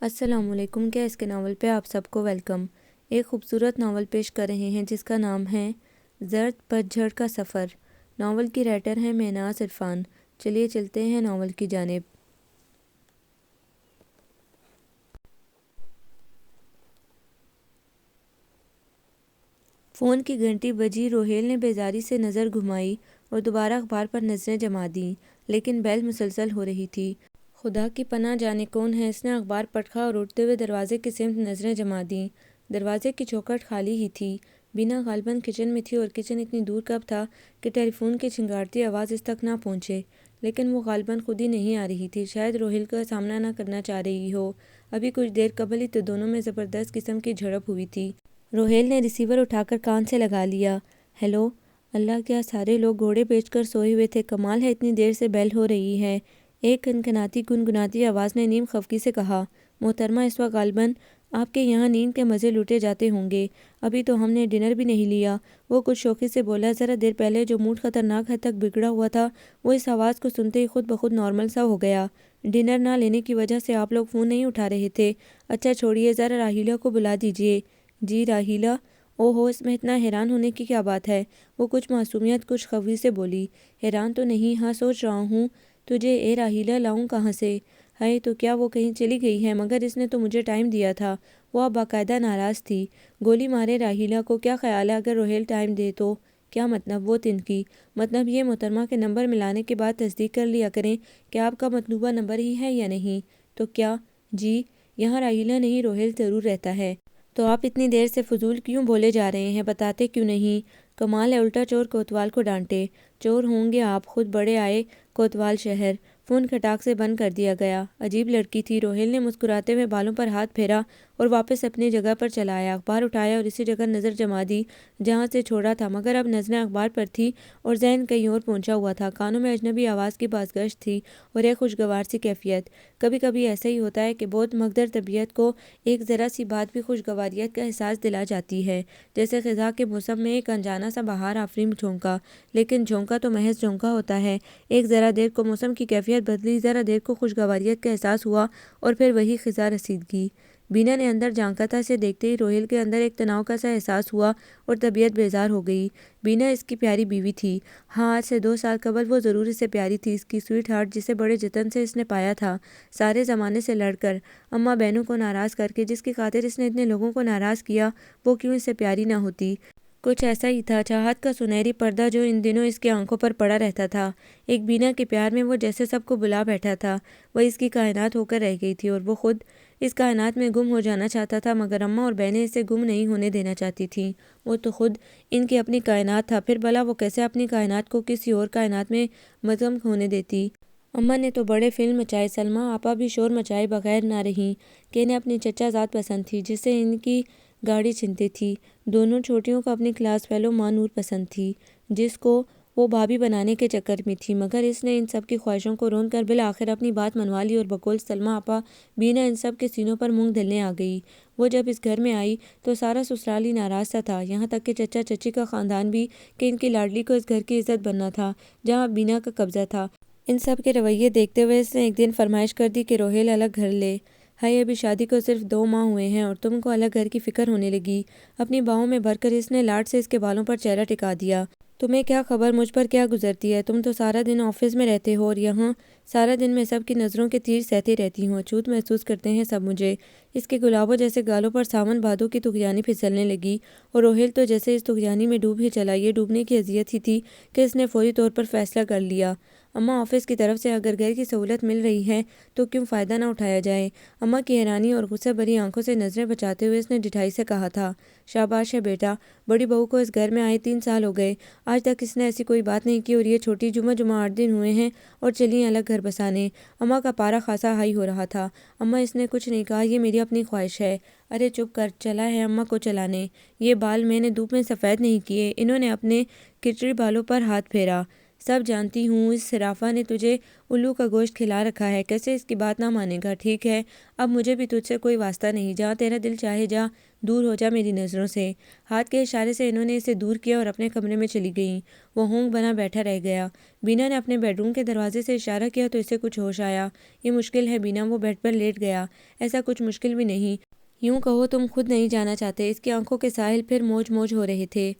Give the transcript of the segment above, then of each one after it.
السلام علیکم۔ کیا اس کے ناول پہ آپ سب کو ویلکم۔ ایک خوبصورت ناول پیش کر رہے ہیں جس کا نام ہے زرد پتجھڑ کا سفر۔ ناول کی رائٹر ہیں مہناز عرفان۔ چلیے چلتے ہیں ناول کی جانب۔ فون کی گھنٹی بجی۔ روہیل نے بیزاری سے نظر گھمائی اور دوبارہ اخبار پر نظریں جما دیں، لیکن بیل مسلسل ہو رہی تھی۔ خدا کی پناہ، جانے کون ہے۔ اس نے اخبار پٹکا اور اٹھتے ہوئے دروازے کی سمت نظریں جما دیں۔ دروازے کی چوکھٹ خالی ہی تھی۔ بینا غالباً کچن میں تھی اور کچن اتنی دور کب تھا کہ ٹیلی فون کی چنگھاڑتی آواز اس تک نہ پہنچے، لیکن وہ غالباً خود ہی نہیں آ رہی تھی۔ شاید روہیل کا سامنا نہ کرنا چاہ رہی ہو۔ ابھی کچھ دیر قبل ہی تو دونوں میں زبردست قسم کی جھڑپ ہوئی تھی۔ روہیل نے ریسیور اٹھا کر کان سے لگا لیا۔ ہیلو۔ اللہ، کیا سارے لوگ گھوڑے بیچ کر سوئے ہوئے تھے؟ کمال ہے، اتنی دیر سے بیل ہو رہی ہے۔ ایک کنکناتی گنگناتی آواز نے نیم خفگی سے کہا۔ محترمہ، اس وقت غالباً آپ کے یہاں نیند کے مزے لوٹے جاتے ہوں گے۔ ابھی تو ہم نے ڈنر بھی نہیں لیا۔ وہ کچھ شوخی سے بولا۔ ذرا دیر پہلے جو موڈ خطرناک حد تک بگڑا ہوا تھا وہ اس آواز کو سنتے ہی خود بخود نارمل سا ہو گیا۔ ڈنر نہ لینے کی وجہ سے آپ لوگ فون نہیں اٹھا رہے تھے؟ اچھا چھوڑیے، ذرا راحیلہ کو بلا دیجیے۔ جی راحیلہ؟ او ہو، اس میں اتنا حیران ہونے کی کیا بات ہے؟ وہ کچھ معصومیت کچھ خفگی سے بولی۔ حیران تو نہیں، ہاں سوچ رہا ہوں تجھے اے راحیلہ لاؤں کہاں سے؟ ہائے، تو کیا وہ کہیں چلی گئی ہے؟ مگر اس نے تو مجھے ٹائم دیا تھا۔ وہ اب باقاعدہ ناراض تھی۔ گولی مارے راحیلہ کو، کیا خیال ہے اگر روہیل ٹائم دے تو؟ کیا مطلب؟ وہ تنکی۔ مطلب یہ محترمہ کے نمبر ملانے کے بعد تصدیق کر لیا کریں کہ آپ کا مطلوبہ نمبر ہی ہے یا نہیں۔ تو کیا؟ جی، یہاں راحیلہ نہیں، روہیل ضرور رہتا ہے۔ تو آپ اتنی دیر سے فضول کیوں بولے جا رہے ہیں؟ بتاتے کیوں نہیں؟ کمال ہے، الٹا چور کوتوال کو ڈانٹے۔ چور ہوں گے آپ، خود بڑے آئے کوتوال شہر۔ فون کھٹاک سے بند کر دیا گیا۔ عجیب لڑکی تھی۔ روہیل نے مسکراتے ہوئے بالوں پر ہاتھ پھیرا اور واپس اپنی جگہ پر چلا آیا۔ اخبار اٹھایا اور اسی جگہ نظر جما دی جہاں سے چھوڑا تھا، مگر اب نظریں اخبار پر تھی اور ذہن کہیں اور پہنچا ہوا تھا۔ کانوں میں اجنبی آواز کی بازگشت تھی اور ایک خوشگوار سی کیفیت۔ کبھی کبھی ایسا ہی ہوتا ہے کہ بہت مقدر طبیعت کو ایک ذرا سی بات بھی خوشگواریت کا احساس دلا جاتی ہے، جیسے خزاں کے موسم میں ایک انجانا سا بہار آفریں جھونکا۔ لیکن جھونکا تو محض جھونکا ہوتا ہے۔ ایک ذرا دیر کو موسم کی کیفیت بدلی، ذرا دیر کو خوشگواریت کا احساس ہوا اور پھر وہی خزاں رسیدگی۔ بینا نے اندر جھانکا تھا۔ اسے دیکھتے ہی روہیل کے اندر ایک تناؤ کا سا احساس ہوا اور طبیعت بیزار ہو گئی۔ بینا اس کی پیاری بیوی تھی۔ ہاں، آج سے 2 سال قبل وہ ضرور اس سے پیاری تھی، اس کی سویٹ ہارٹ جسے بڑے جتن سے اس نے پایا تھا، سارے زمانے سے لڑ کر، اماں بہنوں کو ناراض کر کے، جس کی خاطر اس نے اتنے لوگوں کو ناراض کیا، وہ کیوں اس سے پیاری نہ ہوتی؟ کچھ ایسا ہی تھا، چاہت کا سنہری پردہ جو ان دنوں اس کی آنکھوں پر پڑا رہتا تھا۔ ایک بینا کے پیار میں وہ جیسے سب کو بلا بیٹھا تھا۔ وہ اس کی کائنات ہو کر رہ گئی تھی اور وہ خود اس کائنات میں گم ہو جانا چاہتا تھا، مگر اماں اور بہنیں اسے گم نہیں ہونے دینا چاہتی تھیں۔ وہ تو خود ان کی اپنی کائنات تھا، پھر بھلا وہ کیسے اپنی کائنات کو کسی اور کائنات میں منظم ہونے دیتی؟ اماں نے تو بڑے فلم مچائے، سلمیٰ آپا بھی شور مچائے بغیر نہ رہیں کہ انہیں اپنی چچا ذات پسند تھی جسے ان کی گاڑی چنتی تھی۔ دونوں چھوٹیوں کو اپنی کلاس فیلو ماں نور پسند تھی، جس کو وہ بھابھی بنانے کے چکر میں تھی، مگر اس نے ان سب کی خواہشوں کو رون کر بالآخر اپنی بات منوا لی اور بقول سلمیٰ آپا بینا ان سب کے سینوں پر مونگ دھلنے آ گئی۔ وہ جب اس گھر میں آئی تو سارا سسرال ہی ناراض سا تھا، یہاں تک کہ چچا چچی کا خاندان بھی، کہ ان کی لاڈلی کو اس گھر کی عزت بننا تھا جہاں بینا کا قبضہ تھا۔ ان سب کے رویے دیکھتے ہوئے اس نے ایک دن فرمائش کر دی کہ روہیل الگ گھر لے۔ ہائے، ابھی شادی کو صرف 2 ماہ ہوئے ہیں اور تم کو الگ گھر کی فکر ہونے لگی۔ اپنی باہوں میں بھر کر اس نے لاڈ سے اس کے بالوں پر چہرہ ٹکا دیا۔ تمہیں کیا خبر مجھ پر کیا گزرتی ہے؟ تم تو سارا دن آفس میں رہتے ہو اور یہاں سارا دن میں سب کی نظروں کے تیر سہتی رہتی ہوں۔ اچھوت محسوس کرتے ہیں سب مجھے۔ اس کے گلابوں جیسے گالوں پر ساون بھادوں کی طغیانی پھسلنے لگی اور روہیل تو جیسے اس طغیانی میں ڈوب ہی چلا۔ یہ ڈوبنے کی اذیت ہی تھی کہ اس نے فوری طور پر فیصلہ کر لیا، اماں آفس کی طرف سے اگر گھر کی سہولت مل رہی ہے تو کیوں فائدہ نہ اٹھایا جائے؟ اماں کی حیرانی اور غصہ بھری آنکھوں سے نظریں بچاتے ہوئے اس نے ڈٹھائی سے کہا تھا۔ شاباش ہے بیٹا، بڑی بہو کو اس گھر میں آئے 3 سال ہو گئے، آج تک اس نے ایسی کوئی بات نہیں کی، اور یہ چھوٹی جمعہ 8 دن ہوئے ہیں اور چلی الگ گھر بسانے۔ اماں کا پارا خاصا ہائی ہو رہا تھا۔ اماں، اس نے کچھ نہیں کہا، یہ میری اپنی خواہش ہے۔ ارے چپ کر، چلا ہے اماں کو چلانے۔ یہ بال میں نے دھوپ میں سفید نہیں کیے۔ انہوں نے اپنے کچڑی بالوں پر ہاتھ پھیرا۔ سب جانتی ہوں، اس صرافہ نے تجھے الو کا گوشت کھلا رکھا ہے، کیسے اس کی بات نہ مانے گا؟ ٹھیک ہے، اب مجھے بھی تجھ سے کوئی واسطہ نہیں، جہاں تیرا دل چاہے جا، دور ہو جا میری نظروں سے۔ ہاتھ کے اشارے سے انہوں نے اسے دور کیا اور اپنے کمرے میں چلی گئیں۔ وہ ہونک بنا بیٹھا رہ گیا۔ بینا نے اپنے بیڈ روم کے دروازے سے اشارہ کیا تو اسے کچھ ہوش آیا۔ یہ مشکل ہے بینا، وہ بیڈ پر لیٹ گیا۔ ایسا کچھ مشکل بھی نہیں، یوں کہو تم خود نہیں جانا چاہتے۔ اس کی آنکھوں کے ساحل پھر موج موج ہو رہے تھے۔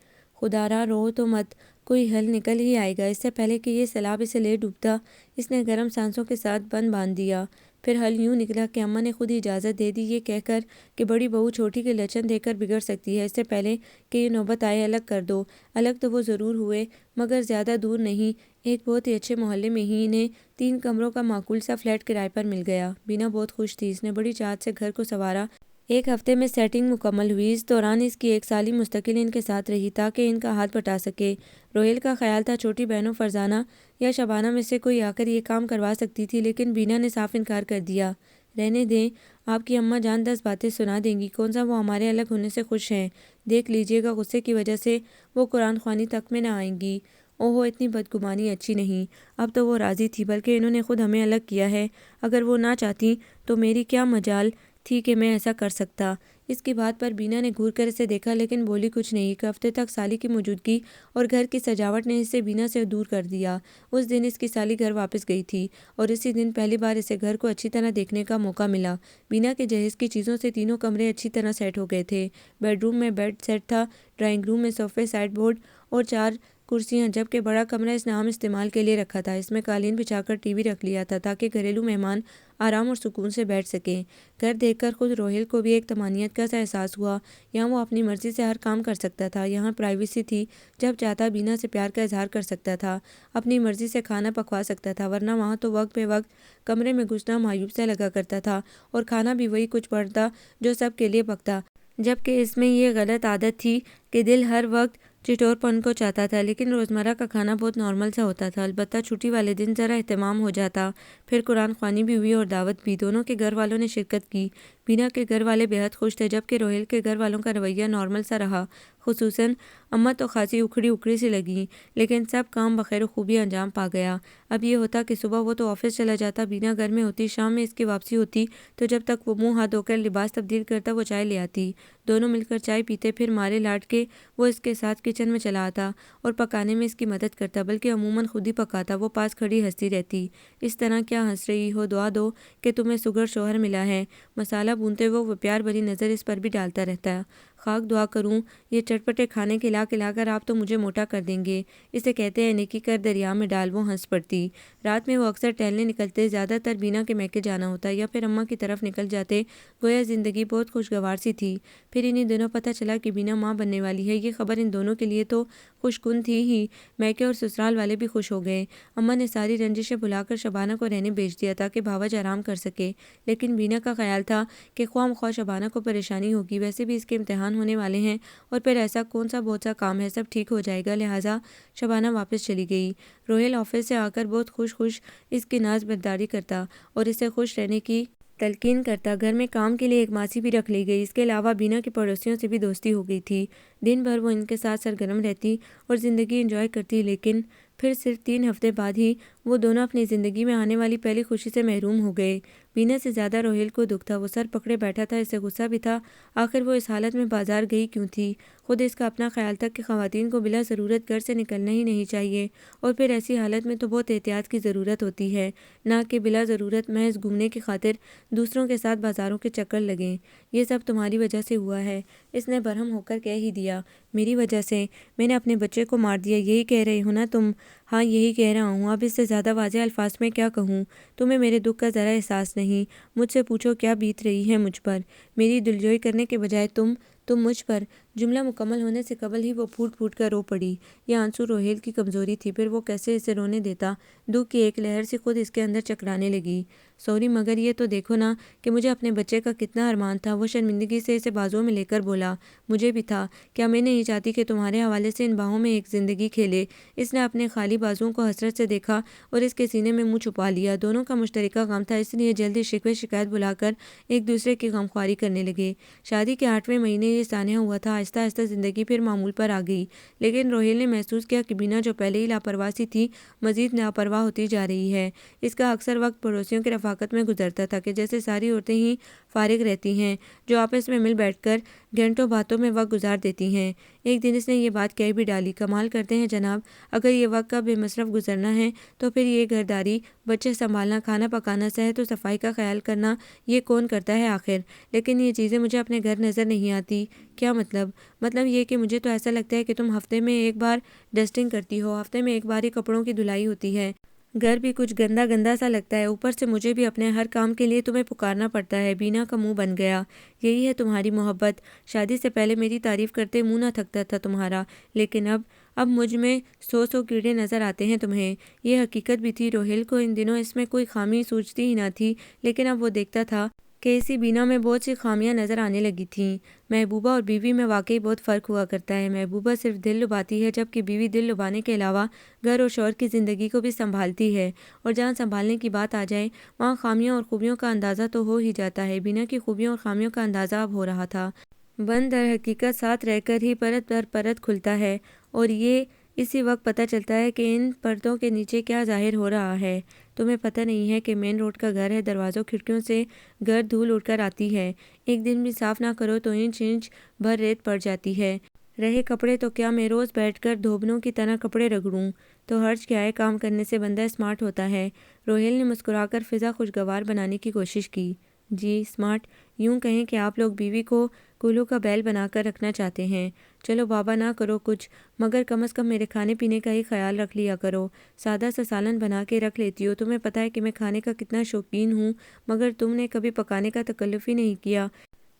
خدا را رو تو مت، کوئی حل نکل ہی آئے گا۔ اس سے پہلے کہ یہ سیلاب اسے لے ڈوبتا، اس نے گرم سانسوں کے ساتھ بند باندھ دیا۔ پھر حل یوں نکلا کہ اماں نے خود ہی اجازت دے دی، یہ کہہ کر کہ بڑی بہو چھوٹی کے لچن دیکھ کر بگڑ سکتی ہے، اس سے پہلے کہ یہ نوبت آئے الگ کر دو۔ الگ تو وہ ضرور ہوئے، مگر زیادہ دور نہیں، ایک بہت ہی اچھے محلے میں ہی انہیں 3 کمروں کا معقول سا فلیٹ کرائے پر مل گیا۔ بینا بہت خوش تھی، اس نے بڑی چاہت سے گھر کو سنوارا۔ 1 ہفتے میں سیٹنگ مکمل ہوئی۔ اس دوران اس کی 1 سالی مستقل ان کے ساتھ رہی تاکہ ان کا ہاتھ بٹا سکے۔ روہیل کا خیال تھا چھوٹی بہنوں فرزانہ یا شبانہ میں سے کوئی آ کر یہ کام کروا سکتی تھی، لیکن بینا نے صاف انکار کر دیا۔ رہنے دیں، آپ کی اماں جان 10 باتیں سنا دیں گی، کون سا وہ ہمارے الگ ہونے سے خوش ہیں۔ دیکھ لیجیے گا غصے کی وجہ سے وہ قرآن خوانی تک میں نہ آئیں گی۔ اوہو، اتنی بدگمانی اچھی نہیں۔ اب تو وہ راضی تھی، بلکہ انہوں نے خود ہمیں الگ کیا ہے۔ اگر وہ نہ چاہتی تو میری کیا مجال تھی کہ میں ایسا کر سکتا؟ اس کی بات پر بینا نے گھور کر اسے دیکھا، لیکن بولی کچھ نہیں۔ 1 ہفتے تک سالی کی موجودگی اور گھر کی سجاوٹ نے اسے بینا سے دور کر دیا۔ اس دن اس کی سالی گھر واپس گئی تھی اور اسی دن پہلی بار اسے گھر کو اچھی طرح دیکھنے کا موقع ملا۔ بینا کے جہیز کی چیزوں سے تینوں کمرے اچھی طرح سیٹ ہو گئے تھے۔ بیڈ روم میں بیڈ سیٹ تھا، ڈرائنگ روم میں صوفے، سائڈ بورڈ اور 4 کرسیاں، جبکہ بڑا کمرہ اس نے عام استعمال کے لیے رکھا تھا۔ اس میں قالین بچھا کر ٹی وی رکھ لیا تھا تاکہ گھریلو مہمان آرام اور سکون سے بیٹھ سکیں۔ گھر دیکھ کر خود روہیل کو بھی ایک طمانینت کا سا احساس ہوا۔ یہاں وہ اپنی مرضی سے ہر کام کر سکتا تھا، یہاں پرائیویسی تھی، جب چاہتا بینا سے پیار کا اظہار کر سکتا تھا، اپنی مرضی سے کھانا پکوا سکتا تھا، ورنہ وہاں تو وقت بے وقت کمرے میں گھسنا معیوب سا لگا کرتا تھا اور کھانا بھی وہی کچھ پڑتا جو سب کے لیے پکتا، جبکہ اس میں یہ غلط عادت تھی کہ دل ہر وقت چٹور پن کو چاہتا تھا۔ لیکن روزمرہ کا کھانا بہت نارمل سا ہوتا تھا، البتہ چھٹی والے دن ذرا اہتمام ہو جاتا۔ پھر قرآن خوانی بھی ہوئی اور دعوت بھی۔ دونوں کے گھر والوں نے شرکت کی۔ بینا کے گھر والے بے حد خوش تھے، جبکہ روہیل کے گھر والوں کا رویہ نارمل سا رہا۔ خصوصاً اماں تو خاصی اکھڑی اکھڑی سی لگیں، لیکن سب کام بخیر و خوبی انجام پا گیا۔ اب یہ ہوتا کہ صبح وہ تو آفس چلا جاتا، بینا گھر میں ہوتی، شام میں اس کی واپسی ہوتی تو جب تک وہ منہ ہاتھ دھو کر لباس تبدیل کرتا وہ چائے لے آتی۔ دونوں مل کر چائے پیتے، پھر مارے لاٹ کے وہ اس کے ساتھ کچن میں چلا آتا اور پکانے میں اس کی مدد کرتا، بلکہ عموماً خود ہی پکاتا۔ وہ پاس کھڑی ہنستی رہتی، اس طرح کیا ہنس رہی ہو، دعا دو کہ تمہیں سگر شوہر ملا ہے۔ مسالہ بھونتے وہ پیار بھری نظر اس پر بھی ڈالتا رہتا۔ خاک دعا کروں، یہ چٹپٹے کھانے کھلا کر آپ تو مجھے موٹا کر دیں گے، اسے کہتے ہیں نیکی کر دریا میں ڈال۔ وہ ہنس پڑتی۔ رات میں وہ اکثر ٹہلنے نکلتے، زیادہ تر بینا کے میکے جانا ہوتا یا پھر اماں کی طرف نکل جاتے، گویا زندگی بہت خوشگوار سی تھی۔ پھر انہی دنوں پتہ چلا کہ بینا ماں بننے والی ہے۔ یہ خبر ان دونوں کے لیے تو خوش کن تھی ہی، میکے اور سسرال والے بھی خوش ہو گئے۔ اماں نے ساری رنجشیں بھلا کر شبانہ کو رہنے بھیج دیا تاکہ بھاوج آرام کر سکے، لیکن بینا کا خیال تھا کہ خواہ مخواہ شبانہ کو پریشانی ہوگی، ویسے بھی اس کے امتحان ہونے والے ہیں اور پھر ایسا کون سا بہت سا کام ہے، سب ٹھیک ہو جائے گا، لہٰذا شبانہ واپس چلی گئی۔ روہیل آفس سے آ کر بہت خوش اس کی ناز برداری کرتا اور اسے خوش رہنے کی تلقین کرتا۔ گھر میں کام کے لیے ایک ماسی بھی رکھ لی گئی۔ اس کے علاوہ بینا کی پڑوسیوں سے بھی دوستی ہو گئی تھی۔ دن بھر وہ ان کے ساتھ سرگرم رہتی اور زندگی انجوائے کرتی، لیکن پھر صرف 3 ہفتے بعد ہی وہ دونوں اپنی زندگی میں آنے والی پہلی خوشی سے محروم ہو گئے۔ بینا سے زیادہ روہیل کو دکھ تھا، وہ سر پکڑے بیٹھا تھا، اسے غصہ بھی تھا، آخر وہ اس حالت میں بازار گئی کیوں تھی؟ خود اس کا اپنا خیال تھا کہ خواتین کو بلا ضرورت گھر سے نکلنا ہی نہیں چاہیے، اور پھر ایسی حالت میں تو بہت احتیاط کی ضرورت ہوتی ہے، نہ کہ بلا ضرورت محض گھومنے کی خاطر دوسروں کے ساتھ بازاروں کے چکر لگیں۔ یہ سب تمہاری وجہ سے ہوا ہے، اس نے برہم ہو کر کہہ ہی دیا۔ میری وجہ سے؟ میں نے اپنے بچے کو مار دیا، یہی کہہ رہے ہو نا تم؟ ہاں یہی کہہ رہا ہوں، اب اس سے زیادہ واضح الفاظ میں کیا کہوں؟ تمہیں میرے دکھ کا ذرا احساس نہیں؟ مجھ سے پوچھو کیا بیت رہی ہے مجھ پر، میری دلجوئی کرنے کے بجائے تم مجھ پر۔ جملہ مکمل ہونے سے قبل ہی وہ پھوٹ پھوٹ کر رو پڑی۔ یہ آنسو روہیل کی کمزوری تھی، پھر وہ کیسے اسے رونے دیتا؟ دکھ کی ایک لہر سی خود اس کے اندر چکرانے لگی۔ سوری، مگر یہ تو دیکھو نا کہ مجھے اپنے بچے کا کتنا ارمان تھا۔ وہ شرمندگی سے اسے بازوں میں لے کر بولا۔ مجھے بھی تھا، کیا میں نہیں چاہتی کہ تمہارے حوالے سے ان باہوں میں ایک زندگی کھیلے؟ اس نے اپنے خالی بازوؤں کو حسرت سے دیکھا اور اس کے سینے میں منہ چھپا لیا۔ دونوں کا مشترکہ غم تھا، اس لیے جلد ہی شکوے شکایت بھلا کر ایک دوسرے کی غمخواری کرنے لگے۔ شادی کے 8ویں مہینے یہ سانحہ ہوا تھا۔ آہستہ آہستہ زندگی پھر معمول پر آ گئی، لیکن روہیل نے محسوس کیا کہ بینا جو پہلے ہی لاپرواہ سی تھی مزید لاپرواہ ہوتی جا رہی ہے۔ اس کا اکثر وقت پڑوسیوں کی رفاقت میں گزرتا تھا کہ جیسے ساری عورتیں ہی فارغ رہتی ہیں، جو آپس میں مل بیٹھ کر گھنٹوں باتوں میں وقت گزار دیتی ہیں۔ ایک دن اس نے یہ بات کہہ بھی ڈالی، کمال کرتے ہیں جناب، اگر یہ وقت کا بے مصرف گزرنا ہے تو پھر یہ گھرداری، بچے سنبھالنا، کھانا پکانا، صحت و صفائی کا خیال کرنا، یہ کون کرتا ہے آخر؟ لیکن یہ چیزیں مجھے اپنے گھر نظر نہیں آتی۔ کیا مطلب؟ مطلب یہ کہ مجھے تو ایسا لگتا ہے کہ تم ہفتے میں ایک بار ڈسٹنگ کرتی ہو، ہفتے میں ایک بار ہی کپڑوں کی دھلائی ہوتی ہے، گھر بھی کچھ گندا گندا سا لگتا ہے، اوپر سے مجھے بھی اپنے ہر کام کے لیے تمہیں پکارنا پڑتا ہے۔ بینا کا منہ بن گیا۔ یہی ہے تمہاری محبت؟ شادی سے پہلے میری تعریف کرتے منہ نہ تھکتا تھا تمہارا، لیکن اب مجھ میں 100 کیڑے نظر آتے ہیں تمہیں۔ یہ حقیقت بھی تھی، روہیل کو ان دنوں اس میں کوئی خامی سوچتی ہی نہ تھی، لیکن اب وہ دیکھتا تھا کہ اسی بینا میں بہت سی خامیاں نظر آنے لگی تھیں۔ محبوبہ اور بیوی میں واقعی بہت فرق ہوا کرتا ہے۔ محبوبہ صرف دل لباتی ہے، جبکہ بیوی دل لبانے کے علاوہ گھر اور شوہر کی زندگی کو بھی سنبھالتی ہے، اور جہاں سنبھالنے کی بات آ جائے وہاں خامیوں اور خوبیوں کا اندازہ تو ہو ہی جاتا ہے۔ بینا کی خوبیوں اور خامیوں کا اندازہ اب ہو رہا تھا۔ بند در حقیقت ساتھ رہ کر ہی پرت در پرت کھلتا ہے، اور یہ اسی وقت پتہ چلتا ہے کہ ان پردوں کے نیچے کیا ظاہر ہو رہا ہے۔ تمہیں پتہ نہیں ہے کہ مین روڈ کا گھر ہے، دروازوں کھڑکیوں سے گرد دھول اڑ کر آتی ہے، ایک دن بھی صاف نہ کرو تو انچ انچ بھر ریت پڑ جاتی ہے۔ رہے کپڑے تو کیا میں روز بیٹھ کر دھوبنوں کی طرح کپڑے رگڑوں تو حرج کیا ہے، کام کرنے سے بندہ اسمارٹ ہوتا ہے۔ روہیل نے مسکرا کر فضا خوشگوار بنانے کی کوشش کی۔ جی اسمارٹ؟ یوں کہیں کہ آپ لوگ بیوی کو کولو کا بیل بنا کر رکھنا چاہتے ہیں۔ چلو بابا نہ کرو کچھ، مگر کم از کم میرے کھانے پینے کا ہی خیال رکھ لیا کرو۔ سادہ سا سالن بنا کے رکھ لیتی ہو، تمہیں پتہ ہے کہ میں کھانے کا کتنا شوقین ہوں، مگر تم نے کبھی پکانے کا تکلف ہی نہیں کیا۔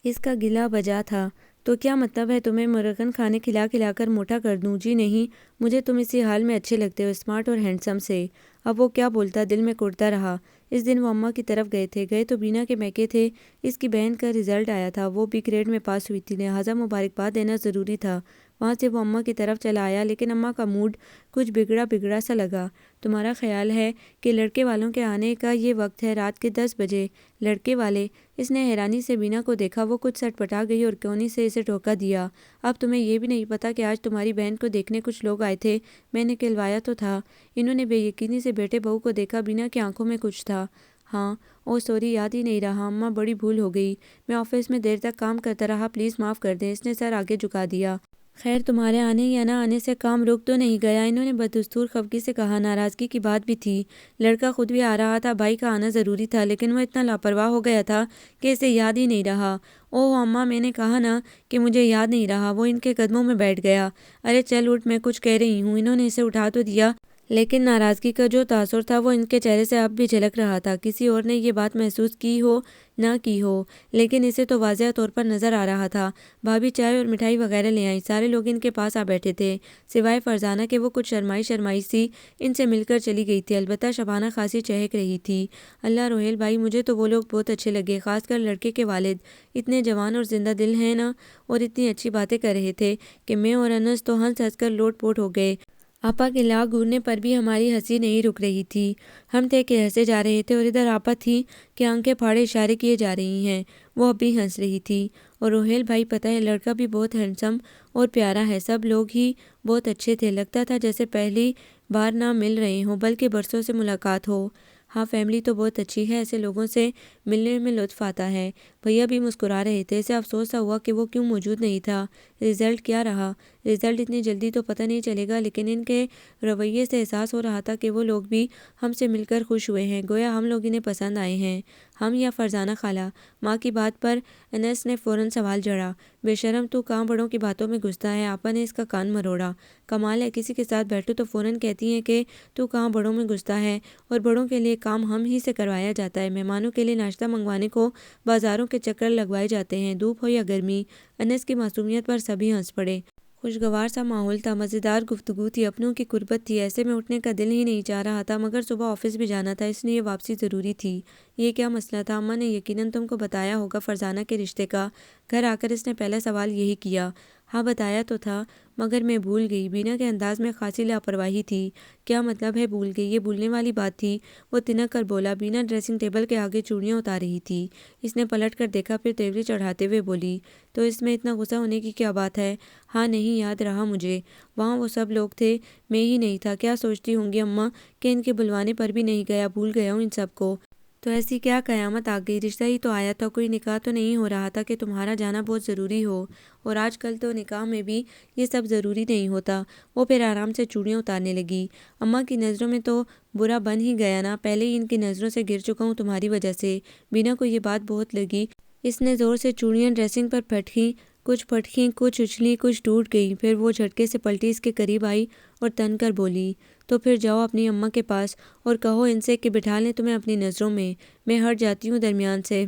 اس کا گلا بجا تھا۔ تو کیا مطلب ہے تمہیں مرغن کھانے کھلا کھلا کر موٹا کر دوں؟ جی نہیں، مجھے تم اسی حال میں اچھے لگتے ہو، اسمارٹ اور ہینڈسم سے۔ اب وہ کیا بولتا، دل میں کوڑتا رہا۔ اس دن وہ اماں کی طرف گئے تو بینا کے میکے تھے۔ اس کی بہن کا رزلٹ آیا تھا، وہ بھی گریڈ میں پاس ہوئی تھی، لہٰذا مبارکباد دینا ضروری تھا۔ وہاں سے وہ اماں کی طرف چلا آیا، لیکن اماں کا موڈ کچھ بگڑا بگڑا سا لگا۔ تمہارا خیال ہے کہ لڑکے والوں کے آنے کا یہ وقت ہے، رات کے 10 بجے؟ لڑکے والے؟ اس نے حیرانی سے بینا کو دیکھا، وہ کچھ سٹ پٹا گئی اور کونی سے اسے ٹوکا دیا۔ اب تمہیں یہ بھی نہیں پتا کہ آج تمہاری بہن کو دیکھنے کچھ لوگ آئے تھے؟ میں نے کہلوایا تو تھا۔ انہوں نے بے یقینی سے بیٹے بہو کو دیکھا، بینا کی آنکھوں میں کچھ تھا۔ ہاں، او سوری، یاد ہی نہیں رہا اماں، بڑی بھول ہو گئی، میں آفس میں دیر تک کام کرتا رہا، پلیز معاف کر دیں۔ اس نے سر آگے جھکا دیا۔ خیر تمہارے آنے یا نہ آنے سے کام رک تو نہیں گیا؟ انہوں نے بددستور خفگی سے کہا۔ ناراضگی کی بات بھی تھی، لڑکا خود بھی آ رہا تھا، بھائی کا آنا ضروری تھا، لیکن وہ اتنا لاپرواہ ہو گیا تھا کہ اسے یاد ہی نہیں رہا۔ اوہ اماں، میں نے کہا نا کہ مجھے یاد نہیں رہا۔ وہ ان کے قدموں میں بیٹھ گیا۔ ارے چل اٹھ، میں کچھ کہہ رہی ہوں۔ انہوں نے اسے اٹھا تو دیا، لیکن ناراضگی کا جو تاثر تھا وہ ان کے چہرے سے اب بھی جھلک رہا تھا۔ کسی اور نے یہ بات محسوس کی ہو نہ کی ہو، لیکن اسے تو واضح طور پر نظر آ رہا تھا۔ بھابھی چائے اور مٹھائی وغیرہ لے آئیں، سارے لوگ ان کے پاس آ بیٹھے تھے، سوائے فرزانہ کہ وہ کچھ شرمائی شرمائی سی ان سے مل کر چلی گئی تھی، البتہ شبانہ خاصی چہک رہی تھی۔ اللہ روہیل بھائی، مجھے تو وہ لوگ بہت اچھے لگے، خاص کر لڑکے کے والد، اتنے جوان اور زندہ دل ہیں نا، اور اتنی اچھی باتیں کر رہے تھے کہ میں اور انس تو ہنس ہنس کر لوٹ پوٹ ہو گئے۔ آپا کے لا گورنے پر بھی ہماری ہنسی نہیں رک رہی تھی، ہم تھے کہ ہنسے جا رہے تھے، اور ادھر آپا تھی کہ آنکھیں پھاڑے اشارے کیے جا رہی ہیں، وہ اب بھی ہنس رہی تھی۔ اور روہیل بھائی پتہ ہے لڑکا بھی بہت ہینڈسم اور پیارا ہے، سب لوگ ہی بہت اچھے تھے، لگتا تھا جیسے پہلی بار نہ مل رہے ہوں بلکہ برسوں سے ملاقات ہو۔ ہاں فیملی تو بہت اچھی ہے، ایسے لوگوں سے ملنے میں لطف آتا ہے۔ بھیا بھی مسکرا رہے تھے، اسے افسوس سا ہوا کہ وہ کیوں موجود نہیں تھا۔ رزلٹ کیا رہا؟ رزلٹ اتنی جلدی تو پتہ نہیں چلے گا، لیکن ان کے رویے سے احساس ہو رہا تھا کہ وہ لوگ بھی ہم سے مل کر خوش ہوئے ہیں، گویا ہم لوگ انہیں پسند آئے ہیں۔ ہم یا فرزانہ خالہ؟ ماں کی بات پر انس نے فوراً سوال جڑا۔ بے شرم، تو کہاں بڑوں کی باتوں میں گھستا ہے؟ آپا نے اس کا کان مروڑا۔ کمال ہے، کسی کے ساتھ بیٹھو تو فوراً کہتی ہیں کہ تو کہاں بڑوں میں گھستا ہے، اور بڑوں کے لیے کام ہم ہی سے کروایا جاتا ہے، مہمانوں کے لیے ناشتہ منگوانے کو بازاروں کے چکر لگوائے جاتے ہیں، دھوپ ہو یا گرمی۔ انس کی معصومیت پر سبھی ہنس پڑے۔ خوشگوار سا ماحول تھا، مزیدار گفتگو تھی، اپنوں کی قربت تھی، ایسے میں اٹھنے کا دل ہی نہیں چاہ رہا تھا، مگر صبح آفس بھی جانا تھا، اس لیے واپسی ضروری تھی۔ یہ کیا مسئلہ تھا؟ اماں نے یقیناً تم کو بتایا ہوگا فرزانہ کے رشتے کا۔ گھر آ کر اس نے پہلا سوال یہی کیا۔ ہاں بتایا تو تھا، مگر میں بھول گئی۔ بینا کے انداز میں خاصی لاپرواہی تھی۔ کیا مطلب ہے بھول گئی؟ یہ بھولنے والی بات تھی؟ وہ تنک کر بولا۔ بینا ڈریسنگ ٹیبل کے آگے چوڑیاں اتار رہی تھی۔ اس نے پلٹ کر دیکھا، پھر تیوری چڑھاتے ہوئے بولی، تو اس میں اتنا غصہ ہونے کی کیا بات ہے؟ ہاں نہیں یاد رہا مجھے، وہاں وہ سب لوگ تھے، میں ہی نہیں تھا۔ کیا سوچتی ہوں گی اماں کہ ان کے بلوانے پر بھی نہیں گیا، بھول گیا ہوں ان سب کو۔ تو ایسی کیا قیامت آ گئی؟ رشتہ ہی تو آیا تھا، کوئی نکاح تو نہیں ہو رہا تھا کہ تمہارا جانا بہت ضروری ہو؟ اور آج کل تو نکاح میں بھی یہ سب ضروری نہیں ہوتا۔ وہ پھر آرام سے چوڑیاں اتارنے لگی۔ اماں کی نظروں میں تو برا بن ہی گیا نا، پہلے ہی ان کی نظروں سے گر چکا ہوں تمہاری وجہ سے۔ بینا کو یہ بات بہت لگی۔ اس نے زور سے چوڑیاں ڈریسنگ پر پٹکیں، کچھ پٹکیں، کچھ اچھلیں، کچھ ٹوٹ گئیں۔ پھر وہ جھٹکے سے پلٹی اس کے قریب آئی اور تن کر بولی، تو پھر جاؤ اپنی اماں کے پاس اور کہو ان سے کہ بٹھا لیں تمہیں اپنی نظروں میں ہٹ جاتی ہوں درمیان سے۔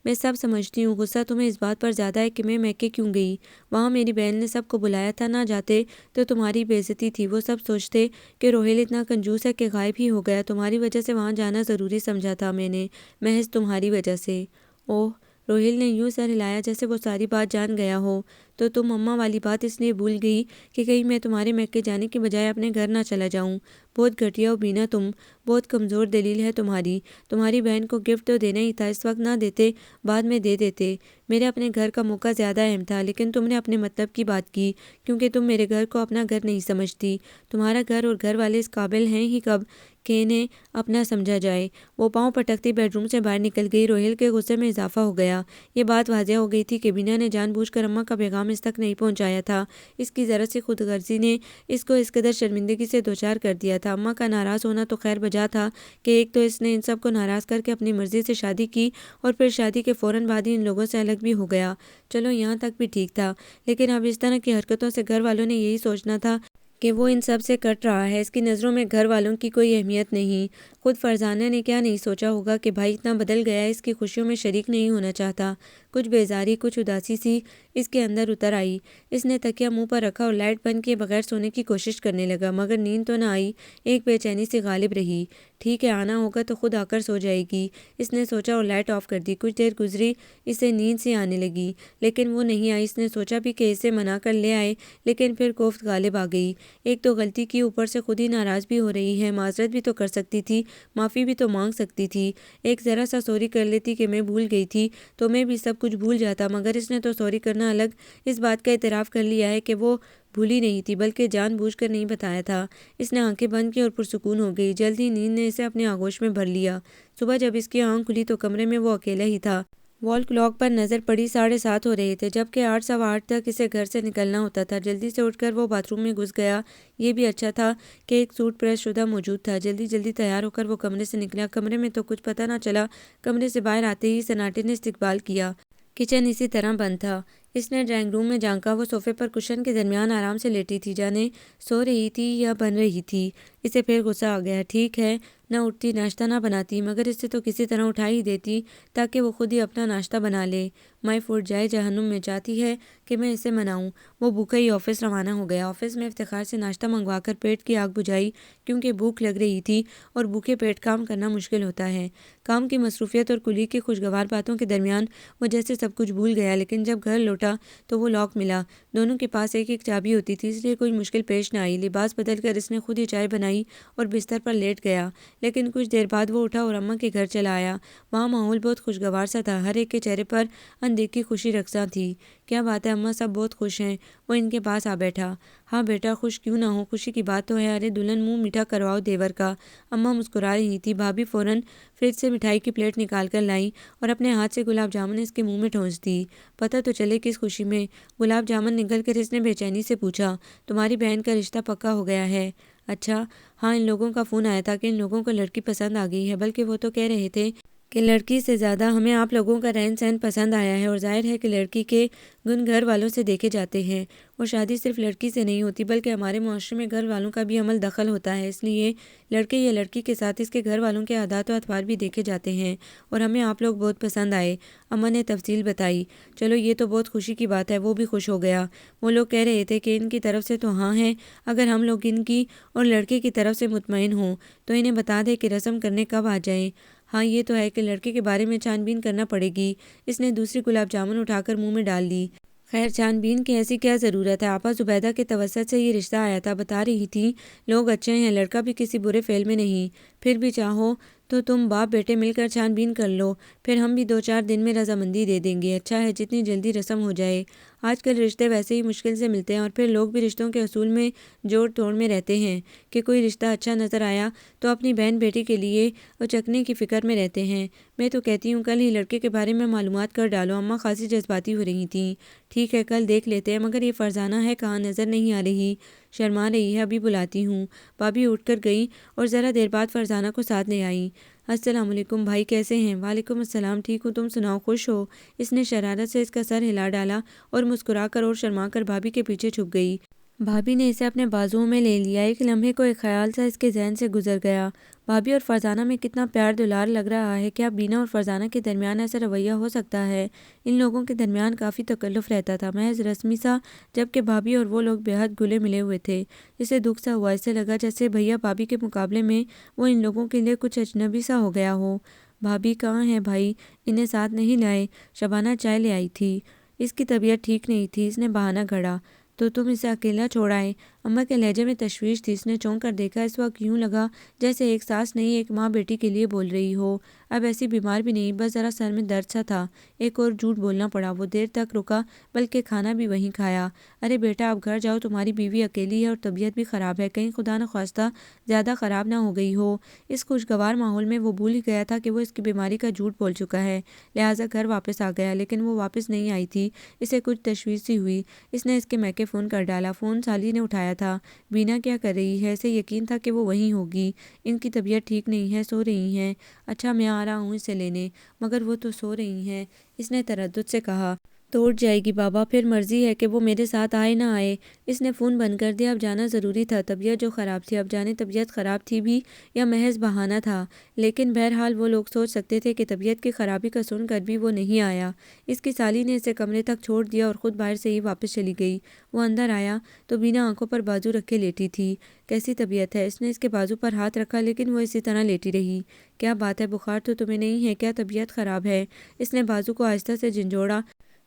میں سب سمجھتی ہوں، غصہ تمہیں اس بات پر زیادہ ہے کہ میں میکے کیوں گئی؟ وہاں میری بہن نے سب کو بلایا تھا، نہ جاتے تو تمہاری بے عزتی تھی۔ وہ سب سوچتے کہ روہیل اتنا کنجوس ہے کہ غائب ہی ہو گیا، تمہاری وجہ سے وہاں جانا ضروری سمجھا تھا میں نے، محض تمہاری وجہ سے۔ اوہ، روہیل نے یوں سر ہلایا جیسے وہ ساری بات جان گیا ہو۔ تو تم اماں والی بات اس لیے بھول گئی کہ کہیں میں تمہارے میکے جانے کی بجائے اپنے گھر نہ چلا جاؤں؟ بہت گھٹیا ہو بینا تم، بہت کمزور دلیل ہے تمہاری بہن کو گفٹ تو دینا ہی تھا، اس وقت نہ دیتے، بعد میں دے دیتے۔ میرے اپنے گھر کا موقع زیادہ اہم تھا، لیکن تم نے اپنے مطلب کی بات کی، کیونکہ تم میرے گھر کو اپنا گھر نہیں سمجھتی۔ تمہارا گھر اور گھر والے اس قابل ہیں ہی کب کہ انہیں اپنا سمجھا جائے۔ وہ پاؤں پٹکتی بیڈ روم سے باہر نکل گئی۔ روہیل کے غصے میں اضافہ ہو گیا۔ یہ بات واضح ہو گئی تھی کہ بینا نے جان بوجھ کر اماں کا پیغام اس تک نہیں پہنچایا تھا۔ اس کی ذرا سی خود غرضی نے اس کو اس قدر شرمندگی سے دوچار کر دیا تھا۔ اماں کا ناراض ہونا تو خیر بجا تھا کہ ایک تو اس نے ان سب کو ناراض کر کے اپنی مرضی سے شادی کی اور پھر شادی کے فوراً بعد ہی ان لوگوں سے الگ بھی ہو گیا۔ چلو یہاں تک بھی ٹھیک تھا، لیکن اب اس طرح کی حرکتوں سے گھر والوں نے یہی سوچنا تھا کہ وہ ان سب سے کٹ رہا ہے۔ اس کی نظروں میں گھر والوں کی کوئی اہمیت نہیں۔ خود فرزانہ نے کیا نہیں سوچا ہوگا کہ بھائی اتنا بدل گیا ہے، اس کی خوشیوں میں شریک نہیں ہونا چاہتا۔ کچھ بیزاری، کچھ اداسی سی اس کے اندر اتر آئی۔ اس نے تکیہ منہ پر رکھا اور لائٹ بند کیے بغیر سونے کی کوشش کرنے لگا، مگر نیند تو نہ آئی، ایک بے چینی سی غالب رہی۔ ٹھیک ہے، آنا ہوگا تو خود آ کر سو جائے گی، اس نے سوچا اور لائٹ آف کر دی۔ کچھ دیر گزری، اسے نیند سی آنے لگی، لیکن وہ نہیں آئی۔ اس نے سوچا بھی کہ اسے منا کر لے آئے، لیکن پھر کوفت غالب آ گئی۔ ایک تو غلطی کی، اوپر سے خود ہی ناراض بھی ہو رہی ہے، معذرت بھی تو کر سکتی تھی، معافی بھی تو مانگ سکتی تھی۔ ایک ذرا سا سوری کر لیتی کہ میں بھول گئی تھی تو میں بھی سب کچھ بھول جاتا، مگر اس نے تو سوری کرنا الگ، اس بات کا اعتراف کر لیا ہے کہ وہ بھولی نہیں تھی بلکہ جان بوجھ کر نہیں بتایا تھا۔ اس نے آنکھیں بند کی اور پرسکون ہو گئی۔ جلد ہی نیند نے اسے اپنے آغوش میں بھر لیا۔ صبح جب اس کی آنکھ کھلی تو کمرے میں وہ اکیلا ہی تھا۔ وال کلاک پر نظر پڑی، 7:30 ہو رہے تھے، جبکہ 8، 8:15 تک اسے گھر سے نکلنا ہوتا تھا۔ جلدی سے اٹھ کر وہ باتھ روم میں گھس گیا۔ یہ بھی اچھا تھا کہ ایک سوٹ پریس شدہ موجود تھا۔ جلدی تیار ہو کر وہ کمرے سے نکلا۔ کمرے میں تو کچھ پتہ نہ چلا، کمرے سے باہر آتے ہی سناٹے نے استقبال کیا۔ کچن اسی طرح بند تھا۔ اس نے ڈرائنگ روم میں جھانکا، وہ صوفے پر کشن کے درمیان آرام سے لیٹی تھی، جانے سو رہی تھی یا بن رہی تھی۔ اسے پھر غصہ آ گیا۔ ٹھیک ہے، نہ اٹھتی، ناشتہ نہ بناتی، مگر اسے تو کسی طرح اٹھا ہی دیتی تاکہ وہ خود ہی اپنا ناشتہ بنا لے۔ مائی فوڈ جائے جہنم میں، چاہتی ہے کہ میں اسے مناؤں۔ وہ بھوکا ہی آفس روانہ ہو گیا۔ آفس میں افتخار سے ناشتہ منگوا کر پیٹ کی آگ بجھائی، کیونکہ بھوک لگ رہی تھی اور بھوکے پیٹ کام کرنا مشکل ہوتا ہے۔ کام کی مصروفیت اور کلی کی خوشگوار باتوں کے درمیان وہ جیسے سب کچھ بھول گیا، لیکن جب گھر لوٹا تو وہ لاک ملا۔ دونوں کے پاس ایک ایک چابی ہوتی تھی، اس لیے کوئی مشکل پیش نہ آئی۔ لباس بدل کر اس نے خود ہی چائے بنائی اور بستر پر لیٹ گیا، لیکن کچھ دیر بعد وہ اٹھا اور اماں کے گھر چلا آیا۔ وہاں ماحول بہت خوشگوار سا تھا، ہر ایک کے چہرے پر اندیکھی خوشی رقصاں تھی۔ کیا بات ہے اماں، سب بہت خوش ہیں؟ وہ ان کے پاس آ بیٹھا۔ ہاں بیٹا، خوش کیوں نہ ہو، خوشی کی بات تو ہے۔ ارے دلہن، منہ میٹھا کرواؤ دیور کا۔ اماں مسکرا رہی تھی۔ بھابھی فوراً فریج سے مٹھائی کی پلیٹ نکال کر لائیں اور اپنے ہاتھ سے گلاب جامن اس کے منہ میں ٹھونس دی۔ پتہ تو چلے کس خوشی میں۔ گلاب جامن نگل کر اس نے بے چینی سے پوچھا، تمہاری بہن کا رشتہ پکا ہو گیا ہے؟ اچھا، ہاں، ان لوگوں کا فون آیا تھا کہ ان لوگوں کو لڑکی پسند آ گئی ہے، بلکہ وہ تو کہہ رہے تھے کہ لڑکی سے زیادہ ہمیں آپ لوگوں کا رہن سہن پسند آیا ہے، اور ظاہر ہے کہ لڑکی کے گن گھر والوں سے دیکھے جاتے ہیں، اور شادی صرف لڑکی سے نہیں ہوتی بلکہ ہمارے معاشرے میں گھر والوں کا بھی عمل دخل ہوتا ہے، اس لیے لڑکے یا لڑکی کے ساتھ اس کے گھر والوں کے عادات و اطوار بھی دیکھے جاتے ہیں، اور ہمیں آپ لوگ بہت پسند آئے۔ اماں نے تفصیل بتائی۔ چلو یہ تو بہت خوشی کی بات ہے۔ وہ بھی خوش ہو گیا۔ وہ لوگ کہہ رہے تھے کہ ان کی طرف سے تو ہاں ہے، اگر ہم لوگ ان کی اور لڑکے کی طرف سے مطمئن ہوں تو انہیں بتا دے کہ رسم کرنے کب آ جائیں۔ ہاں یہ تو ہے کہ لڑکے کے بارے میں چھان بین کرنا پڑے گی۔ اس نے دوسری گلاب جامن اٹھا کر منہ میں ڈال لی۔ خیر چھان بین کی ایسی کیا ضرورت ہے، آپا زبیدہ کے توسط سے یہ رشتہ آیا تھا، بتا رہی تھی لوگ اچھے ہیں، لڑکا بھی کسی برے فعل میں نہیں، پھر بھی چاہو تو تم باپ بیٹے مل کر چھان بین کر لو، پھر ہم بھی 2-4 دن میں رضامندی دے دیں گے، اچھا ہے جتنی جلدی رسم ہو جائے۔ آج کل رشتے ویسے ہی مشکل سے ملتے ہیں، اور پھر لوگ بھی رشتوں کے اصول میں جوڑ توڑ میں رہتے ہیں کہ کوئی رشتہ اچھا نظر آیا تو اپنی بہن بیٹی کے لیے اچکنے کی فکر میں رہتے ہیں۔ میں تو کہتی ہوں کل ہی لڑکے کے بارے میں معلومات کر ڈالو، اماں خاصی جذباتی ہو رہی تھیں۔ ٹھیک ہے کل دیکھ لیتے ہیں، مگر یہ فرزانہ ہے کہاں، نظر نہیں آ رہی، شرما رہی ہے، ابھی بلاتی ہوں۔ بھابھی اٹھ کر گئیں اور ذرا دیر بعد فرزانہ کو ساتھ لے آئیں۔ السلام علیکم بھائی، کیسے ہیں؟ وعلیکم السلام، ٹھیک ہوں، تم سناؤ، خوش ہو؟ اس نے شرارت سے اس کا سر ہلا ڈالا اور مسکرا کر اور شرما کر بھابھی کے پیچھے چھپ گئی۔ بھابھی نے اسے اپنے بازوؤں میں لے لیا، ایک لمحے کو ایک خیال سا اس کے ذہن سے گزر گیا، بھابھی اور فرزانہ میں کتنا پیار دلار لگ رہا ہے، کیا بینا اور فرزانہ کے درمیان ایسا رویہ ہو سکتا ہے؟ ان لوگوں کے درمیان کافی تکلف رہتا تھا، محض رسمی سا، جبکہ بھابھی اور وہ لوگ بے حد گلے ملے ہوئے تھے۔ اسے دکھ سا ہوا، اسے لگا جیسے بھیا بھابھی کے مقابلے میں وہ ان لوگوں کے لیے کچھ اجنبی سا ہو گیا ہو۔ بھابھی کہاں ہیں بھائی، انہیں ساتھ نہیں لائے؟ شبانہ چائے لے آئی تھی، اس کی طبیعت ٹھیک نہیں تھی، اس نے بہانہ گھڑا، تو تم اسے اکیلا چھوڑ آئے؟ اماں کے لہجے میں تشویش تھی، اس نے چونک کر دیکھا، اس وقت یوں لگا جیسے ایک ساس نہیں ایک ماں بیٹی کے لیے بول رہی ہو۔ اب ایسی بیمار بھی نہیں، بس ذرا سر میں درد سا تھا، ایک اور جھوٹ بولنا پڑا، وہ دیر تک رکا بلکہ کھانا بھی وہیں کھایا۔ ارے بیٹا اب گھر جاؤ، تمہاری بیوی اکیلی ہے اور طبیعت بھی خراب ہے، کہیں خدا نخواستہ زیادہ خراب نہ ہو گئی ہو۔ اس خوشگوار ماحول میں وہ بھول ہی گیا تھا کہ وہ اس کی بیماری کا جھوٹ بول چکا ہے، لہٰذا گھر واپس آ گیا، لیکن وہ واپس نہیں آئی تھی، اسے کچھ تشویش سی ہوئی۔ اس نے اس کے میکے فون کر ڈالا، فون سالی نے اٹھایا تھا۔ بینا کیا کر رہی ہے؟ اسے یقین تھا کہ وہ وہیں ہوگی، ان کی طبیعت ٹھیک نہیں ہے، سو رہی ہیں۔ اچھا میں آ رہا ہوں اسے لینے، مگر وہ تو سو رہی ہیں، اس نے تردد سے کہا۔ تو اٹھ جائے گی بابا، پھر مرضی ہے کہ وہ میرے ساتھ آئے نہ آئے۔ اس نے فون بند کر دیا، اب جانا ضروری تھا، طبیعت جو خراب تھی، اب جانے طبیعت خراب تھی بھی یا محض بہانہ تھا، لیکن بہرحال وہ لوگ سوچ سکتے تھے کہ طبیعت کی خرابی کا سن کر بھی وہ نہیں آیا۔ اس کی سالی نے اسے کمرے تک چھوڑ دیا اور خود باہر سے ہی واپس چلی گئی۔ وہ اندر آیا تو بینا آنکھوں پر بازو رکھے لیٹی تھی۔ کیسی طبیعت ہے؟ اس نے اس کے بازو پر ہاتھ رکھا، لیکن وہ اسی طرح لیٹی رہی۔ کیا بات ہے، بخار تو تمہیں نہیں ہے کیا؟ طبیعت خراب ہے؟ اس نے بازو کو آہستہ سے جھنجھوڑا۔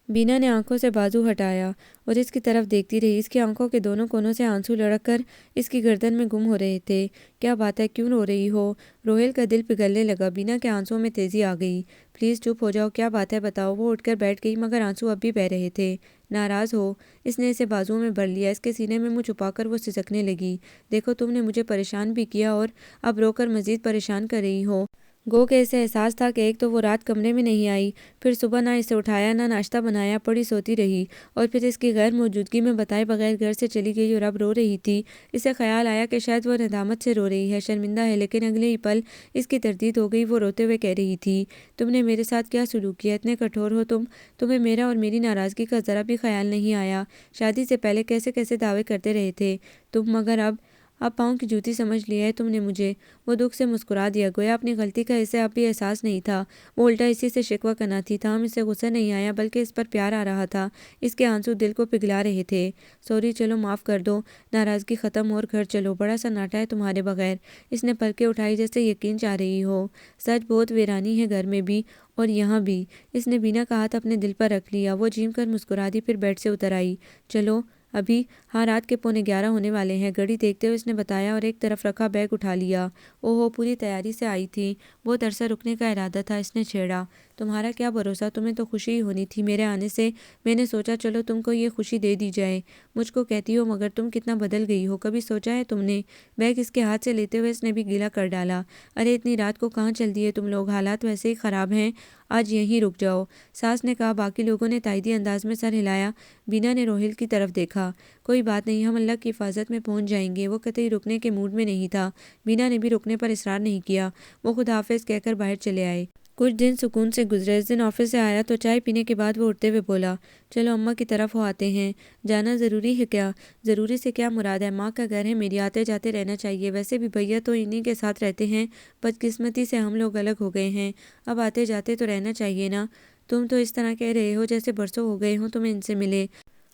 بینا نے آنکھوں سے بازو ہٹایا اور اس کی طرف دیکھتی رہی، اس کی آنکھوں کے دونوں کونوں سے آنسو لڑک کر اس کی گردن میں گم ہو رہے تھے۔ کیا بات ہے، کیوں رو رہی ہو؟ روہیل کا دل پگھلنے لگا، بینا کے آنسوؤں میں تیزی آ گئی۔ پلیز چپ ہو جاؤ، کیا بات ہے بتاؤ۔ وہ اٹھ کر بیٹھ گئی، مگر آنسو اب بھی بہہ رہے تھے۔ ناراض ہو؟ اس نے اسے بازوؤں میں بھر لیا، اس کے سینے میں منہ چھپا کر وہ سسکنے لگی۔ دیکھو تم نے مجھے پریشان بھی کیا اور اب رو کر مزید پریشان کر رہی ہو۔ گو کہ اسے احساس تھا کہ ایک تو وہ رات کمرے میں نہیں آئی، پھر صبح نہ اسے اٹھایا نہ ناشتہ بنایا، پڑی سوتی رہی، اور پھر اس کی غیر موجودگی میں بتائے بغیر گھر سے چلی گئی اور اب رو رہی تھی۔ اسے خیال آیا کہ شاید وہ ندامت سے رو رہی ہے، شرمندہ ہے، لیکن اگلے ہی پل اس کی تردید ہو گئی، وہ روتے ہوئے کہہ رہی تھی، تم نے میرے ساتھ کیا سلوک کیا؟ اتنے کٹھور ہو تم، تمہیں میرا اور میری ناراضگی کا ذرا بھی خیال نہیں آیا؟ شادی سے پہلے کیسے کیسے دعوے کرتے رہے تھے تم، مگر اب پاؤں کی جوتی سمجھ لیا ہے تم نے مجھے۔ وہ دکھ سے مسکرا دیا، گویا اپنی غلطی کا اسے اب بھی احساس نہیں تھا، وہ الٹا اسی سے شکوہ کرنا تھی، تاہم اسے غصہ نہیں آیا بلکہ اس پر پیار آ رہا تھا، اس کے آنسو دل کو پگھلا رہے تھے۔ سوری، چلو معاف کر دو، ناراضگی ختم اور گھر چلو، بڑا سناٹا ہے تمہارے بغیر۔ اس نے پلکیں اٹھائی جیسے یقین چاہ رہی ہو، سچ بہت ویرانی ہے گھر میں بھی اور یہاں بھی۔ اس نے بینا کا ہاتھ اپنے دل پر رکھ لیا، وہ جھیم کر مسکرا دی، پھر بیڈ سے اتر آئی۔ چلو ابھی؟ ہاں رات کے 11:15 ہونے والے ہیں، گھڑی دیکھتے ہوئے اس نے بتایا اور ایک طرف رکھا بیگ اٹھا لیا۔ اوہو، پوری تیاری سے آئی تھی؟ بہت عرصہ رکنے کا ارادہ تھا، اس نے چھیڑا۔ تمہارا کیا بھروسہ، تمہیں تو خوشی ہی ہونی تھی میرے آنے سے، میں نے سوچا چلو تم کو یہ خوشی دے دی جائے۔ مجھ کو کہتی ہو مگر تم کتنا بدل گئی ہو، کبھی سوچا ہے تم نے؟ بیگ اس کے ہاتھ سے لیتے ہوئے اس نے بھی گیلا کر ڈالا۔ ارے اتنی رات کو کہاں چل دیے تم لوگ، حالات ویسے ہی خراب ہیں، آج یہیں رک جاؤ، ساس نے کہا۔ باقی لوگوں نے تائیدی انداز میں سر ہلایا۔ بینا نے روہیل کی طرف دیکھا۔ کوئی بات نہیں، ہم اللہ کی حفاظت میں پہنچ جائیں گے۔ وہ قطعی رکنے کے موڈ میں نہیں تھا، بینا نے بھی رکنے پر اصرار نہیں کیا۔ وہ خدا حافظ کہہ کر باہر چلے آئے۔ کچھ دن سکون سے گزرے۔ اس دن آفس سے آیا تو چائے پینے کے بعد وہ اٹھتے ہوئے بولا، چلو اماں کی طرف ہو آتے ہیں۔ جانا ضروری ہے کیا؟ ضروری سے کیا مراد ہے، ماں کا گھر ہے میری، آتے جاتے رہنا چاہیے، ویسے بھی بھیا تو انہی کے ساتھ رہتے ہیں، بدقسمتی سے ہم لوگ الگ ہو گئے ہیں، اب آتے جاتے تو رہنا چاہیے نا۔ تم تو اس طرح کہہ رہے ہو جیسے برسوں ہو گئے ہوں تمہیں ان سے ملے۔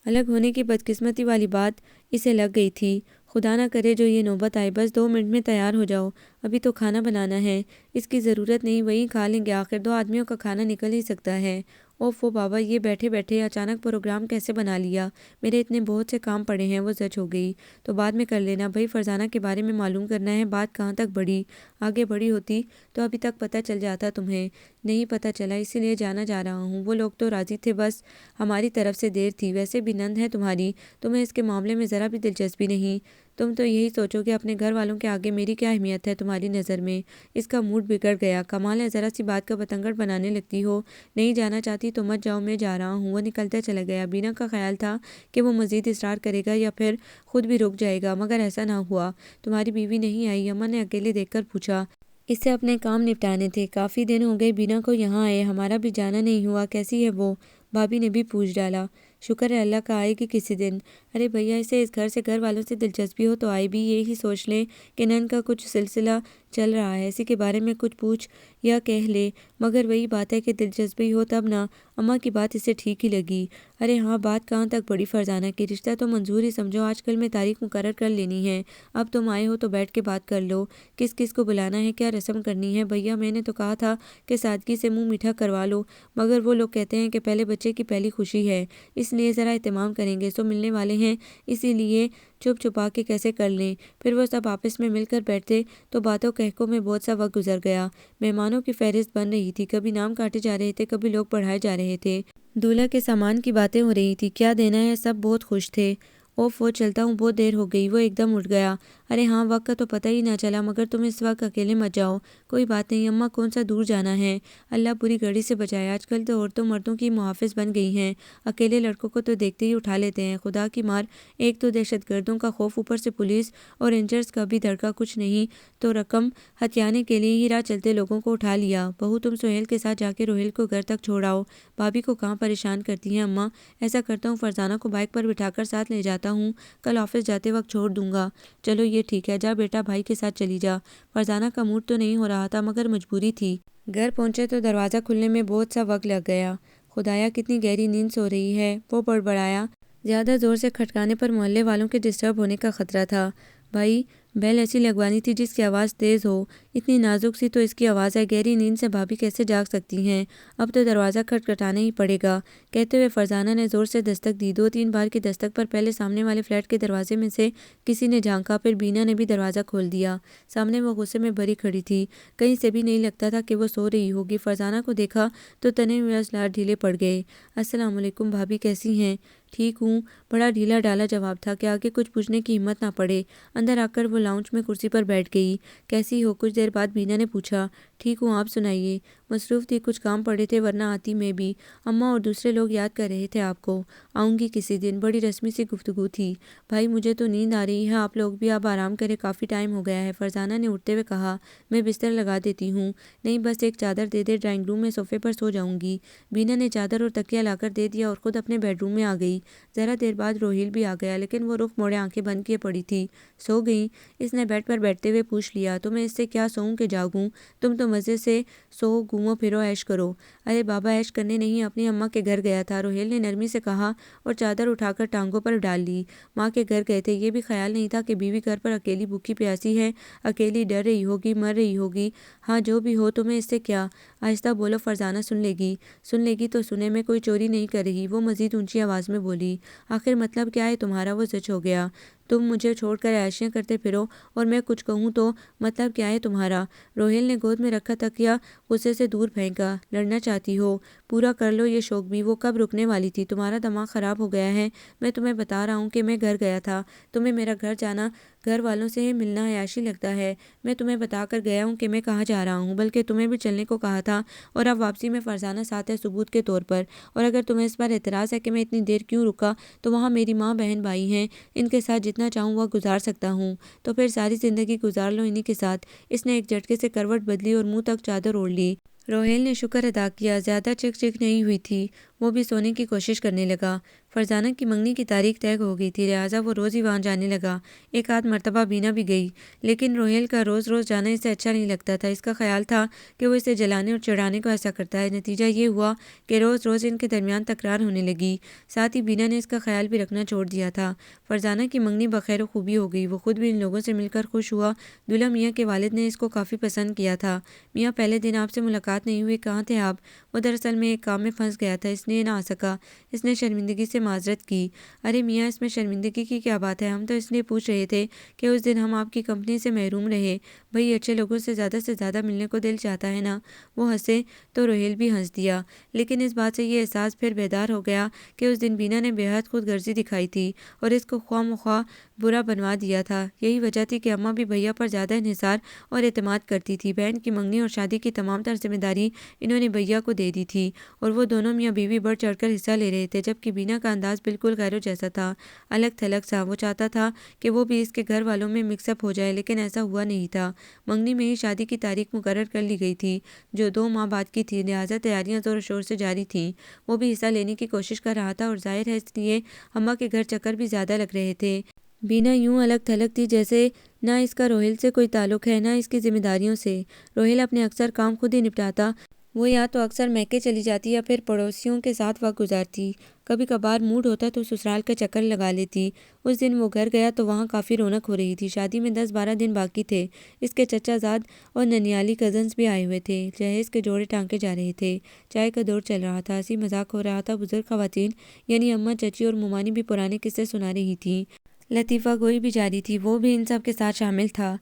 الگ ہونے کی بدقسمتی والی بات اسے لگ گئی تھی۔ خدا نہ کرے جو یہ نوبت آئے، بس 2 منٹ میں تیار ہو جاؤ، ابھی تو کھانا بنانا ہے۔ اس کی ضرورت نہیں، وہیں کھا لیں گے، آخر 2 آدمیوں کا کھانا نکل ہی سکتا ہے۔ اوف وہ بابا، یہ بیٹھے بیٹھے اچانک پروگرام کیسے بنا لیا؟ میرے اتنے بہت سے کام پڑے ہیں۔ وہ زچ ہو گئی۔ تو بعد میں کر لینا بھائی، فرزانہ کے بارے میں معلوم کرنا ہے۔ بات کہاں تک بڑھی؟ آگے بڑھی ہوتی تو ابھی تک پتہ چل جاتا تمہیں۔ نہیں پتہ چلا، اسی لیے جانا جا رہا ہوں۔ وہ لوگ تو راضی تھے، بس ہماری طرف سے دیر تھی۔ ویسے بھی نند ہے تمہاری، تمہیں اس کے معاملے میں ذرا بھی دلچسپی نہیں۔ تم تو یہی سوچو کہ اپنے گھر والوں کے آگے میری کیا اہمیت ہے تمہاری نظر میں۔ اس کا موڈ بگڑ گیا۔ کمال ہے، ذرا سی بات کا بتنگڑ بنانے لگتی ہو۔ نہیں جانا چاہتی تو مت جاؤ، میں جا رہا ہوں۔ وہ نکلتا چلا گیا۔ بینا کا خیال تھا کہ وہ مزید اصرار کرے گا یا پھر خود بھی رک جائے گا، مگر ایسا نہ ہوا۔ تمہاری بیوی نہیں آئی؟ اماں نے اکیلے دیکھ کر پوچھا۔ اس سے اپنے کام نپٹانے تھے۔ کافی دن ہو گئے بینا کو یہاں آئے، ہمارا بھی جانا نہیں ہوا۔ کیسی ہے وہ؟ بھابی نے بھی پوچھ ڈالا۔ شکر ہے اللہ کا، آئے گی کسی دن۔ ارے بھیا، اسے اس گھر سے گھر والوں سے دلچسپی ہو تو آئے بھی۔ یہی سوچ لیں کہ نند کا کچھ سلسلہ چل رہا ہے، اسی کے بارے میں کچھ پوچھ یا کہہ لے، مگر وہی بات ہے کہ دلچسپی ہو تب نہ۔ اماں کی بات اسے ٹھیک ہی لگی۔ ارے ہاں، بات کہاں تک بڑھی فرزانہ کی؟ رشتہ تو منظور ہی سمجھو، آج کل میں تاریخ مقرر کر لینی ہے۔ اب تم آئے ہو تو بیٹھ کے بات کر لو۔ کس کس کو بلانا ہے، کیا رسم کرنی ہے؟ بھیا میں نے تو کہا تھا کہ سادگی سے منہ میٹھا کروا لو، مگر وہ لوگ کہتے ہیں کہ پہلے بچے کی پہلی خوشی ہے، اس لیے ذرا اہتمام کریں گے۔ سو ملنے والے ہیں، اسی لیے چھپ چھپا کے کیسے کر لیں۔ پھر وہ سب آپس میں مل کر بیٹھتے تو باتوں کہکوں میں بہت سا وقت گزر گیا۔ مہمانوں کی فہرست بن رہی تھی، کبھی نام کاٹے جا رہے تھے، کبھی لوگ بڑھائے جا رہے تھے۔ دولہا کے سامان کی باتیں ہو رہی تھی، کیا دینا ہے، سب بہت خوش تھے۔ اوف وہ چلتا ہوں، بہت دیر ہو گئی۔ وہ ایک دم اٹھ گیا۔ ارے ہاں، وقت کا تو پتہ ہی نہ چلا، مگر تم اس وقت اکیلے مت جاؤ۔ کوئی بات نہیں اماں، کون سا دور جانا ہے، اللہ بری گھڑی سے بچائے۔ آج کل تو عورتوں مردوں کی محافظ بن گئی ہیں، اکیلے لڑکوں کو تو دیکھتے ہی اٹھا لیتے ہیں۔ خدا کی مار، ایک تو دہشت گردوں کا خوف، اوپر سے پولیس اور رینجرز کا بھی دھڑکا کچھ نہیں تو رقم ہتھیانے کے لیے ہی راہ چلتے لوگوں کو اٹھا لیا۔ بہو تم سہیل کے ساتھ جا کے روہیل کو گھر تک چھوڑ آؤ۔ بھابھی کو کہاں پریشان کرتی ہیں اماں؟ ایسا کرتا ہوں، فرزانہ کو بائک پر بٹھا کر ساتھ لے جاتا ہوں، کل آفس جاتے وقت چھوڑ دوں گا۔ چلو یہ ٹھیک ہے، جا بیٹا بھائی کے ساتھ چلی جا۔ فرزانہ کا موڈ تو نہیں ہو رہا تھا، مگر مجبوری تھی۔ گھر پہنچے تو دروازہ کھلنے میں بہت سا وقت لگ گیا۔ خدایا کتنی گہری نیند سو رہی ہے، وہ بڑبڑایا۔ زیادہ زور سے کھٹکانے پر محلے والوں کے ڈسٹرب ہونے کا خطرہ تھا۔ بھائی بیل ایسی لگوانی تھی جس کی آواز تیز ہو، اتنی نازک سی تو اس کی آواز ہے، گہری نیند سے بھابھی کیسے جاگ سکتی ہیں؟ اب تو دروازہ کھٹکھٹانا ہی پڑے گا، کہتے ہوئے فرزانہ نے زور سے دستک دی۔ 2-3 بار کی دستک پر پہلے سامنے والے فلیٹ کے دروازے میں سے کسی نے جھانکا، پھر بینا نے بھی دروازہ کھول دیا۔ سامنے وہ غصے میں بھری کھڑی تھی، کہیں سے بھی نہیں لگتا تھا کہ وہ سو رہی ہوگی۔ فرزانہ کو دیکھا تو تنے ہوئے اسلحہ ڈھیلے پڑ گئے۔ السلام علیکم بھابھی، کیسی ہیں؟ ٹھیک ہوں، بڑا ڈھیلا ڈالا جواب تھا کہ آگے کچھ پوچھنے کی ہمت نہ پڑے۔ اندر آ کر وہ لاؤنج میں کرسی پر بیٹھ گئی۔ کیسی ہو؟ کچھ دیر بعد بینا نے پوچھا۔ ٹھیک ہوں، آپ سنائیے؟ مصروف تھی، کچھ کام پڑے تھے، ورنہ آتی میں بھی۔ اماں اور دوسرے لوگ یاد کر رہے تھے آپ کو، آؤں گی کسی دن۔ بڑی رسمی سی گفتگو تھی۔ بھائی مجھے تو نیند آ رہی ہے، آپ لوگ بھی اب آرام کریں، کافی ٹائم ہو گیا ہے، فرزانہ نے اٹھتے ہوئے کہا۔ میں بستر لگا دیتی ہوں۔ نہیں بس ایک چادر دے دے، ڈرائنگ روم میں صوفے پر سو جاؤں گی۔ بینا نے چادر اور تکیہ لا کر دے دیا اور خود اپنے بیڈ روم میں آ گئی۔ ذرا دیر بعد روہیل بھی آ گیا، لیکن وہ رخ موڑے آنکھیں بند کیے پڑی تھی۔ سو گئیں؟ اس نے بیڈ پر بیٹھتے ہوئے پوچھ لیا۔ تمہیں اس سے کیا سوؤں کہ جاگوں؟ تم تو مزے سے سو، گھومو پھرو، عیش کرو۔ ارے بابا عیش کرنے نہیں، اپنی اماں کے گھر گیا تھا، روہیل نے نرمی سے کہا اور چادر اٹھا کر ٹانگوں پر ڈال لی۔ ماں کے گھر گئے تھے، یہ بھی خیال نہیں تھا کہ بیوی گھر پر اکیلی بھوکی پیاسی ہے، اکیلی ڈر رہی ہوگی، مر رہی ہوگی۔ ہاں جو بھی ہو، تمہیں اس سے کیا؟ آہستہ بولو، فرزانہ سن لے گی۔ سن لے گی تو سنے، میں کوئی چوری نہیں کر رہی، وہ مزید اونچی آواز میں بولی۔ آخر مطلب کیا ہے تمہارا؟ وہ زچ ہو گیا۔ تم مجھے چھوڑ کر عیاشیاں کرتے پھرو اور میں کچھ کہوں تو مطلب کیا ہے تمہارا؟ روہیل نے گود میں رکھا تکیہ غصے سے دور پھینکا۔ لڑنا چاہتی ہو؟ پورا کر لو یہ شوق بھی، وہ کب رکنے والی تھی؟ تمہارا دماغ خراب ہو گیا ہے؟ میں تمہیں بتا رہا ہوں کہ میں گھر گیا تھا، تمہیں میرا گھر جانا، گھر والوں سے ملنا عیاشی لگتا ہے؟ میں تمہیں بتا کر گیا ہوں کہ میں کہاں جا رہا ہوں، بلکہ تمہیں بھی چلنے کو کہا تھا، اور اب واپسی میں فرزانہ ساتھ ہے ثبوت کے طور پر۔ اور اگر تمہیں اس پر اعتراض ہے کہ میں اتنی دیر کیوں رکا، تو وہاں میری ماں بہن بھائی ہیں، ان کے ساتھ جتنا چاہوں وہ گزار سکتا ہوں، تو پھر ساری زندگی گزار لو انہی کے ساتھ۔ اس نے ایک جھٹکے سے کروٹ بدلی اور منہ تک چادر اوڑھ لی۔ روہیل نے شکر ادا کیا، زیادہ چک چک نہیں ہوئی تھی، وہ بھی سونے کی کوشش کرنے لگا۔ فرزانہ کی منگنی کی تاریخ طے ہو گئی تھی، لہٰذا وہ روز ہی وہاں جانے لگا۔ ایک آدھ مرتبہ بینا بھی گئی، لیکن روہیل کا روز روز جانا اسے اچھا نہیں لگتا تھا۔ اس کا خیال تھا کہ وہ اسے جلانے اور چڑھانے کو ایسا کرتا ہے۔ نتیجہ یہ ہوا کہ روز روز ان کے درمیان تکرار ہونے لگی۔ ساتھ ہی بینا نے اس کا خیال بھی رکھنا چھوڑ دیا تھا۔ فرزانہ کی منگنی بخیر و خوبی ہو گئی، وہ خود بھی ان لوگوں سے مل کر خوش ہوا۔ دولہا میاں کے والد نے اس کو کافی پسند کیا تھا۔ میاں پہلے دن آپ سے ملاقات ملاقات نہیں ہوئی، کہاں تھے آپ؟ وہ دراصل میں ایک کام میں پھنس گیا تھا، اس لیے نہ آ سکا۔ اس نے شرمندگی سے معذرت کی۔ ارے میاں، اس میں شرمندگی کی کیا بات ہے؟ ہم تو اس لیے پوچھ رہے تھے کہ اس دن ہم آپ کی کمپنی سے محروم رہے۔ بھئی اچھے لوگوں سے زیادہ ملنے کو دل چاہتا ہے نا۔ وہ ہنسے تو روہیل بھی ہنس دیا، لیکن اس بات سے یہ احساس پھر بیدار ہو گیا کہ اس دن بینا نے بے حد خود غرضی دکھائی تھی اور اس کو خواہ مخواہ برا بنوا دیا تھا۔ یہی وجہ تھی کہ اماں بھی بھیا پر زیادہ انحصار اور اعتماد کرتی تھی۔ بہن کی منگنی اور شادی کی تمام تر ذمہ داری انہوں نے بھیا کو دے دی تھی اور وہ دونوں میاں بیوی بڑھ چڑھ کر حصہ لے رہے تھے، جبکہ بینا کا انداز بالکل غیروں جیسا تھا، الگ تھلگ سا۔ وہ چاہتا تھا کہ وہ بھی اس کے گھر والوں میں مکس اپ ہو جائے، لیکن ایسا ہوا نہیں تھا۔ منگنی میں ہی شادی کی تاریخ مقرر کر لی گئی تھی، جو 2 ماہ بعد کی تھی، لہٰذا تیاریاں زور و شور سے جاری تھیں۔ وہ بھی حصہ لینے کی کوشش کر رہا تھا اور ظاہر ہے اس لیے اماں کے گھر چکر بھی زیادہ لگ رہے تھے۔ بینا یوں الگ تھلگ تھی جیسے نہ اس کا روہیل سے کوئی تعلق ہے، نہ اس کی ذمہ داریوں سے۔ روہیل اپنے اکثر کام خود ہی نپٹاتا، وہ یا تو اکثر میکے چلی جاتی یا پھر پڑوسیوں کے ساتھ وقت گزارتی۔ کبھی کبھار موڈ ہوتا تو سسرال کا چکر لگا لیتی۔ اس دن وہ گھر گیا تو وہاں کافی رونق ہو رہی تھی۔ شادی میں 10-12 دن باقی تھے۔ اس کے چچا زاد اور ننیالی کزنز بھی آئے ہوئے تھے۔ جہیز کے جوڑے ٹانکے جا رہے تھے۔ چائے کا دور چل رہا تھا، ہنسی مذاق ہو رہا تھا۔ بزرگ خواتین یعنی اماں، چچی اور مومانی بھی پرانے قصے سنا رہی تھیں۔ لطیفہ گوئی بھی جاری تھی، وہ بھی ان سب کے ساتھ شامل تھا۔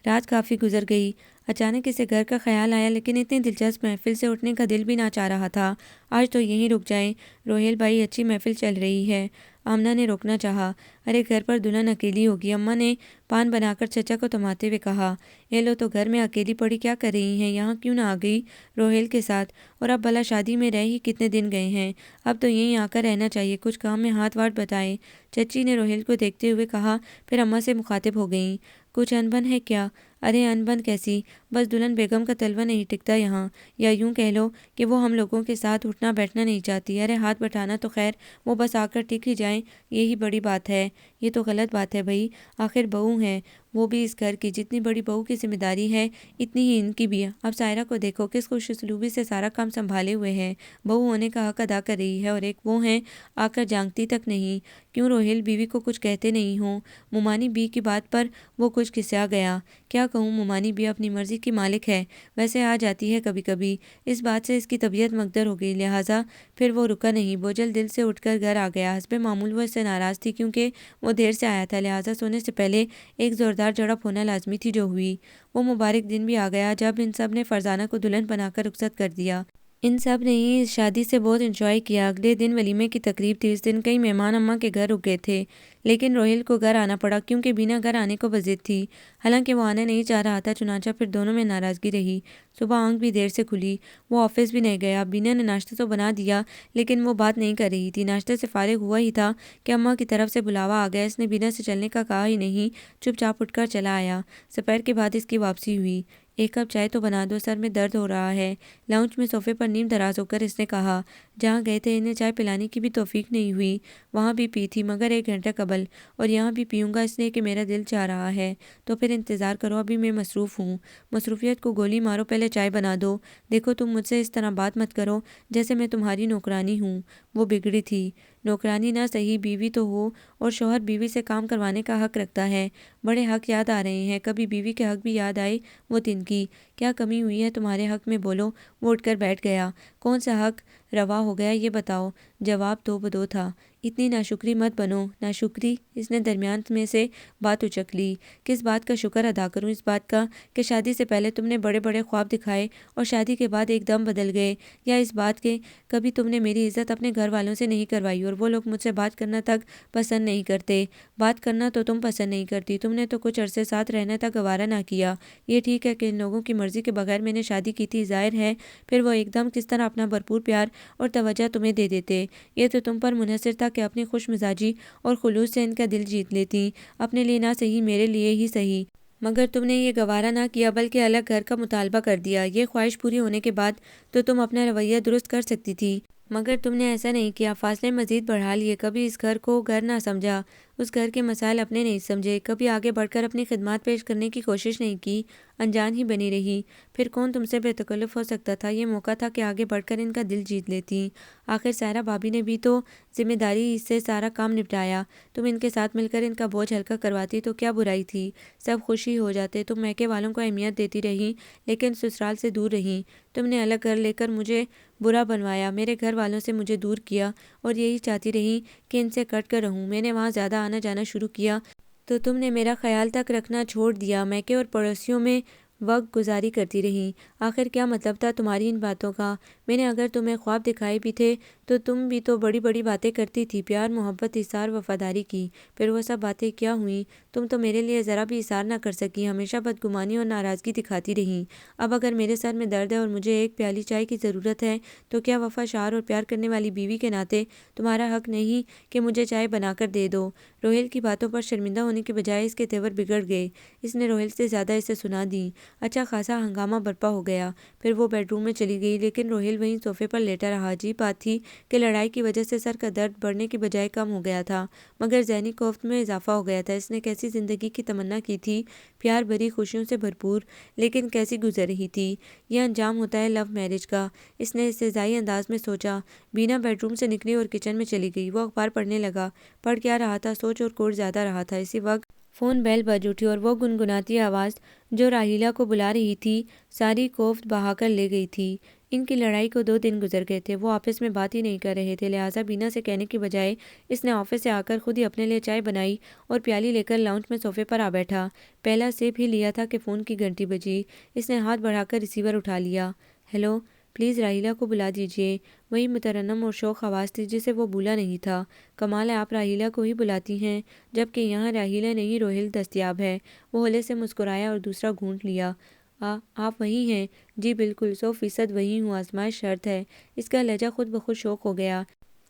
رات کافی گزر گئی۔ اچانک اسے گھر کا خیال آیا، لیکن اتنی دلچسپ محفل سے اٹھنے کا دل بھی نہ چاہ رہا تھا۔ آج تو یہیں رک جائیں روہیل بھائی، اچھی محفل چل رہی ہے۔ آمنہ نے روکنا چاہا۔ ارے گھر پر دلہن اکیلی ہوگی، اماں نے پان بنا کر چچا کو تھماتے ہوئے کہا۔ اے لو، تو گھر میں اکیلی پڑی کیا کر رہی ہیں؟ یہاں کیوں نہ آ گئی روہیل کے ساتھ؟ اور اب بھلا شادی میں رہ ہی کتنے دن گئے ہیں؟ اب تو یہیں آ کر رہنا چاہیے، کچھ کام میں ہاتھ واٹ بتائیں، چچی نے روہیل کو دیکھتے ہوئے کہا، پھر اماں سے مخاطب ہو گئیں۔ کچھ انبن ہے کیا؟ ارے انبن کیسی، بس دلہن بیگم کا طلبہ نہیں ٹکتا یہاں، یا یوں کہہ لو کہ وہ ہم لوگوں کے ساتھ اٹھنا بیٹھنا نہیں چاہتی۔ ارے ہاتھ بٹانا تو خیر، وہ بس آ کر ٹک ہی جائیں، یہی بڑی بات ہے۔ یہ تو غلط بات ہے بھائی، آخر بہو ہیں وہ بھی اس گھر کی، جتنی بڑی بہو کی ذمہ داری ہے اتنی ہی ان کی بھی۔ اب سائرہ کو دیکھو، کس خوش اسلوبی سے سارا کام سنبھالے ہوئے ہے، بہو ہونے کا حق ادا کر رہی ہے، اور ایک وہ ہیں آ کر جانگتی تک نہیں۔ کیوں روہیل بیوی کو کچھ کہتے نہیں ہوں؟ مومانی بی کی بات پر وہ کچھ کھسیا گیا۔ کیا کہوں، مومانی بی اپنی مرضی کی مالک ہے، ویسے آ جاتی ہے کبھی کبھی۔ اس بات سے اس کی طبیعت مکدر ہو گئی، لہٰذا پھر وہ رکا نہیں، بوجھل دل سے اٹھ کر گھر آ گیا۔ حسب معمول وہ اس سے ناراض تھی کیونکہ وہ دیر سے آیا تھا، لہٰذا سونے سے پہلے ایک زوردار جھڑپ ہونا لازمی تھی جو ہوئی۔ وہ مبارک دن بھی آ گیا جب ان سب نے فرزانہ کو دلہن بنا کر رخصت کر دیا۔ ان سب نے ہی اس شادی سے بہت انجوائے کیا۔ اگلے دن ولیمے کی تقریب تھی۔ اس دن کئی مہمان اماں کے گھر رک گئے تھے، لیکن روہیل کو گھر آنا پڑا کیونکہ بینا گھر آنے کو بضد تھی۔ حالانکہ وہ آنا نہیں چاہ رہا تھا، چنانچہ پھر دونوں میں ناراضگی رہی۔ صبح آنکھ بھی دیر سے کھلی، وہ آفس بھی نہیں گیا۔ بینا نے ناشتہ تو بنا دیا، لیکن وہ بات نہیں کر رہی تھی۔ ناشتے سے فارغ ہوا ہی تھا کہ اماں کی طرف سے بلاوا آ گیا۔ اس نے بینا سے چلنے کا کہا ہی نہیں، چپ چاپ اٹھ کر چلا آیا۔ دوپہر کے بعد اس کی واپسی ہوئی۔ ایک کپ چائے تو بنا دو، سر میں درد ہو رہا ہے، لاؤنج میں صوفے پر نیم دراز ہو کر اس نے کہا۔ جہاں گئے تھے انہیں چائے پلانے کی بھی توفیق نہیں ہوئی، وہاں بھی پی تھی مگر 1 گھنٹہ قبل، اور یہاں بھی پیوں گا اس لیے کہ میرا دل چاہ رہا ہے۔ تو پھر انتظار کرو، ابھی میں مصروف ہوں۔ مصروفیت کو گولی مارو، پہلے چائے بنا دو۔ دیکھو تم مجھ سے اس طرح بات مت کرو جیسے میں تمہاری نوکرانی ہوں۔ وہ بگڑی تھی، نوکرانی نہ صحیح بیوی تو ہو، اور شوہر بیوی سے کام کروانے کا حق رکھتا ہے۔ بڑے حق یاد آ رہے ہیں، کبھی بیوی کے حق بھی یاد آئے، وہ تنکی۔ کیا کمی ہوئی ہے تمہارے حق میں، بولو۔ وہ اٹھ کر بیٹھ گیا۔ کون سا حق روا ہو گیا یہ بتاؤ؟ جواب 2 بدو تھا۔ اتنی ناشکری مت بنو۔ ناشکری؟ اس نے درمیان میں سے بات اچک لی۔ کس بات کا شکر ادا کروں؟ اس بات کا کہ شادی سے پہلے تم نے بڑے بڑے خواب دکھائے اور شادی کے بعد ایک دم بدل گئے، یا اس بات کے کبھی تم نے میری عزت اپنے گھر والوں سے نہیں کروائی اور وہ لوگ مجھ سے بات کرنا تک پسند نہیں کرتے؟ بات کرنا تو تم پسند نہیں کرتی، تم نے تو کچھ عرصے ساتھ رہنا تک گوارا نہ کیا۔ یہ ٹھیک ہے کہ ان لوگوں کی مرضی کے بغیر میں نے شادی کی تھی، ظاہر ہے پھر وہ ایک دم کس طرح اپنا بھرپور پیار اور توجہ تمہیں دے دیتے۔ یہ تو تم پر منحصر تھا کہ اپنی خوش مزاجی اور خلوص سے ان کا دل جیت لیتی، اپنے لیے نہ صحیح میرے لیے ہی صحیح۔ مگر تم نے یہ گوارا نہ کیا بلکہ الگ گھر کا مطالبہ کر دیا۔ یہ خواہش پوری ہونے کے بعد تو تم اپنا رویہ درست کر سکتی تھی، مگر تم نے ایسا نہیں کیا، فاصلے مزید بڑھا لیے، کبھی اس گھر کو گھر نہ سمجھا۔ اس گھر کے مسائل اپنے نہیں سمجھے، کبھی آگے بڑھ کر اپنی خدمات پیش کرنے کی کوشش نہیں کی، انجان ہی بنی رہی۔ پھر کون تم سے بے تکلف ہو سکتا تھا؟ یہ موقع تھا کہ آگے بڑھ کر ان کا دل جیت لیتی۔ آخر سائرہ بھابی نے بھی تو ذمہ داری سے سارا کام نپٹایا، تم ان کے ساتھ مل کر ان کا بوجھ ہلکا کرواتی تو کیا برائی تھی؟ سب خوشی ہو جاتے۔ تم میکے والوں کو اہمیت دیتی رہی لیکن سسرال سے دور رہی۔ تم نے الگ گھر لے کر مجھے برا بنوایا، میرے گھر والوں سے مجھے دور کیا اور یہی چاہتی رہی کہ ان سے کٹ کر رہوں۔ میں نے وہاں زیادہ آنا جانا شروع کیا تو تم نے میرا خیال تک رکھنا چھوڑ دیا، میکے اور پڑوسیوں میں وقت گزاری کرتی رہی۔ آخر کیا مطلب تھا تمہاری ان باتوں کا؟ میں نے اگر تمہیں خواب دکھائے بھی تھے تو تم بھی تو بڑی بڑی باتیں کرتی تھی، پیار، محبت، ایثار، وفاداری کی۔ پھر وہ سب باتیں کیا ہوئیں؟ تم تو میرے لیے ذرا بھی ایثار نہ کر سکی، ہمیشہ بدگمانی اور ناراضگی دکھاتی رہی۔ اب اگر میرے سر میں درد ہے اور مجھے ایک پیالی چائے کی ضرورت ہے تو کیا وفا شعار اور پیار کرنے والی بیوی کے ناطے تمہارا حق نہیں کہ مجھے چائے بنا کر دے دو؟ روہیل کی باتوں پر شرمندہ ہونے کے بجائے اس کے تیور بگڑ گئے۔ اس نے روہیل سے زیادہ اسے سنا دی۔ اچھا خاصا ہنگامہ برپا ہو گیا۔ پھر وہ بیڈ روم میں چلی گئی لیکن روہیل وہیں صوفے پر لیٹا رہا۔ عجیب بات تھی کہ لڑائی کی وجہ سے سر کا درد بڑھنے کی بجائے کم ہو گیا تھا، مگر ذہنی کوفت میں اضافہ ہو گیا تھا۔ اس نے کیسی زندگی کی تمنا کی تھی، پیار بھری، خوشیوں سے بھرپور، لیکن کیسی گزر رہی تھی۔ یہ انجام ہوتا ہے لو میرج کا، اس نے استہزائی انداز میں سوچا۔ بینا بیڈ روم سے نکلی اور کچن میں چلی گئی۔ وہ اخبار پڑھنے لگا۔ پڑھ کیا رہا تھا؟ سوچ اور کوڑ زیادہ رہا تھا۔ اسی وقت فون بیل بج اٹھی اور وہ گنگناتی آواز جو راحیلہ کو بلا رہی تھی ساری کوفت بہا کر لے گئی تھی۔ ان کی لڑائی کو 2 دن گزر گئے تھے، وہ آپس میں بات ہی نہیں کر رہے تھے، لہٰذا بینا سے کہنے کی بجائے اس نے آفس سے آ کر خود ہی اپنے لیے چائے بنائی اور پیالی لے کر لاؤنج میں صوفے پر آ بیٹھا۔ پہلا سیپ ہی لیا تھا کہ فون کی گھنٹی بجی۔ اس نے ہاتھ بڑھا کر ریسیور اٹھا لیا۔ ہیلو، پلیز راحیلہ کو بلا دیجیے۔ وہی مترنم اور شوق آواز تھی جسے وہ بھولا نہیں تھا۔ کمال ہے، آپ راحیلہ کو ہی بلاتی ہیں جبکہ یہاں راحیلہ نہیں روہیل دستیاب ہے۔ وہ ہولے سے مسکرایا اور دوسرا گھونٹ لیا۔ آپ وہی ہیں؟ جی بالکل، 100% وہی ہوں، آزمائش شرط ہے۔ اس کا لہجہ خود بخود شوق ہو گیا۔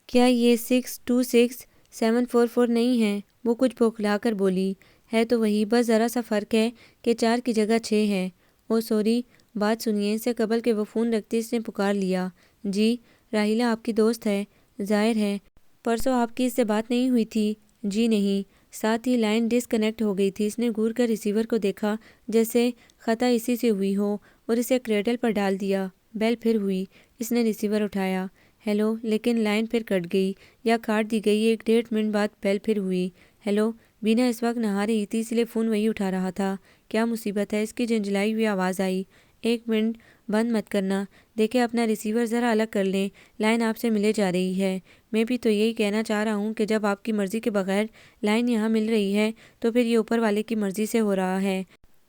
کیا یہ 626744 نہیں ہے؟ وہ کچھ بوکھلا کر بولی۔ ہے تو وہی، بس ذرا سا فرق ہے کہ 4 کی جگہ 6 ہے۔ او سوری، بات سنیے۔ اس سے قبل کہ وہ فون رکھتی اس نے پکار لیا۔ جی، راحیلہ آپ کی دوست ہے؟ ظاہر ہے، پرسوں آپ کی اس سے بات نہیں ہوئی تھی؟ جی نہیں۔ ساتھ ہی لائن ڈس کنیکٹ ہو گئی تھی۔ اس نے گھور کر ریسیور کو دیکھا جیسے خطا اسی سے ہوئی ہو اور اسے کریڈل پر ڈال دیا۔ بیل پھر ہوئی۔ اس نے ریسیور اٹھایا۔ ہیلو، لیکن لائن پھر کٹ گئی یا کاٹ دی گئی۔ 1.5 منٹ بعد بیل پھر ہوئی۔ ہیلو، بینا اس وقت نہا رہی تھی اس لیے فون وہی اٹھا رہا تھا۔ کیا مصیبت ہے؟ اس کی جھنجھلائی ہوئی آواز آئی۔ 1 منٹ، بند مت کرنا، دیکھیں اپنا ریسیور ذرا الگ کر لیں، لائن آپ سے ملے جا رہی ہے۔ میں بھی تو یہی کہنا چاہ رہا ہوں کہ جب آپ کی مرضی کے بغیر لائن یہاں مل رہی ہے تو پھر یہ اوپر والے کی مرضی سے ہو رہا ہے۔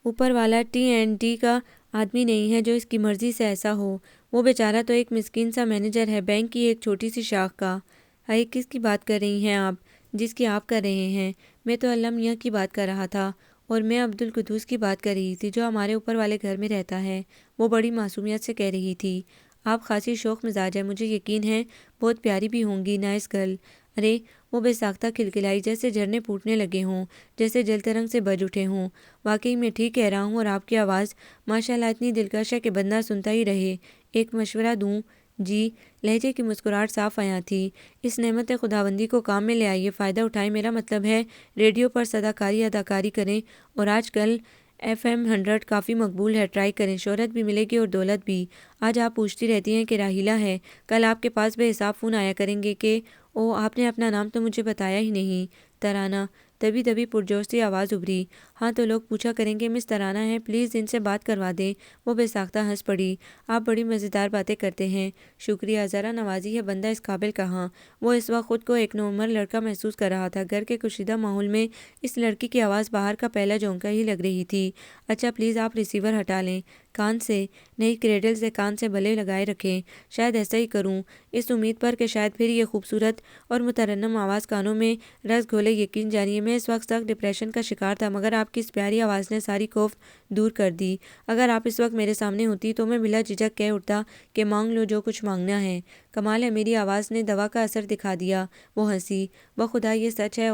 اوپر والا TNT کا آدمی نہیں ہے جو اس کی مرضی سے ایسا ہو۔ وہ بیچارہ تو ایک مسکین سا مینیجر ہے بینک کی ایک چھوٹی سی شاخ کا۔ ہائے، کس کی بات کر رہی ہیں آپ؟ جس کی آپ کر رہے ہیں۔ میں تو اللہ میاں کی بات کر رہا تھا، اور میں عبدالقدوس کی بات کر رہی تھی جو ہمارے اوپر والے گھر میں رہتا ہے، وہ بڑی معصومیت سے کہہ رہی تھی۔ آپ خاصی شوق مزاج ہے، مجھے یقین ہے بہت پیاری بھی ہوں گی، نائس گرل۔ ارے، وہ بے ساختہ کھلکھلائی جیسے جھرنے پھوٹنے لگے ہوں، جیسے جل ترنگ سے بج اٹھے ہوں۔ واقعی میں ٹھیک کہہ رہا ہوں، اور آپ کی آواز ماشاءاللہ اتنی دلکش ہے کہ بندہ سنتا ہی رہے۔ ایک مشورہ دوں؟ جی۔ لہجے کی مسکراہٹ صاف عیاں تھی۔ اس نعمت خداوندی کو کام میں لے آئیے، فائدہ اٹھائیں، میرا مطلب ہے ریڈیو پر صداکاری اداکاری کریں، اور آج کل FM 100 کافی مقبول ہے، ٹرائی کریں، شہرت بھی ملے گی اور دولت بھی۔ آج آپ پوچھتی رہتی ہیں کہ راحیلہ ہے، کل آپ کے پاس بے حساب فون آیا کریں گے کہ او آپ نے اپنا نام تو مجھے بتایا ہی نہیں۔ ترانہ، دبی دبی پرجوش سی آواز ابھری۔ ہاں تو لوگ پوچھا کریں گے مس ترانہ ہیں، پلیز ان سے بات کروا دیں۔ وہ بے ساختہ ہنس پڑی۔ آپ بڑی مزیدار باتیں کرتے ہیں، شکریہ، ذرا نوازی ہے بندہ اس قابل کہاں۔ وہ اس وقت خود کو ایک نوعمر لڑکا محسوس کر رہا تھا۔ گھر کے کشیدہ ماحول میں اس لڑکی کی آواز باہر کا پہلا جھونکا ہی لگ رہی تھی۔ اچھا پلیز آپ ریسیور ہٹا لیں۔ کان سے نہیں، کریڈل سے کان سے بھلے لگائے رکھیں۔ شاید ایسا ہی کروں، اس امید پر کہ شاید پھر یہ خوبصورت اور مترنم آواز کانوں میں رس گھولے۔ یقین جانیے میں اس وقت سخت ڈپریشن کا شکار تھا، مگر آپ کی اس پیاری آواز نے ساری کوفت دور کر دی۔ اگر آپ اس وقت میرے سامنے ہوتی تو میں بلا جھجک کہہ اٹھتا کہ مانگ لو جو کچھ مانگنا ہے۔ کمال ہے، میری آواز نے دوا کا اثر دکھا دیا۔ وہ ہنسی۔ بخدا یہ سچ ہے،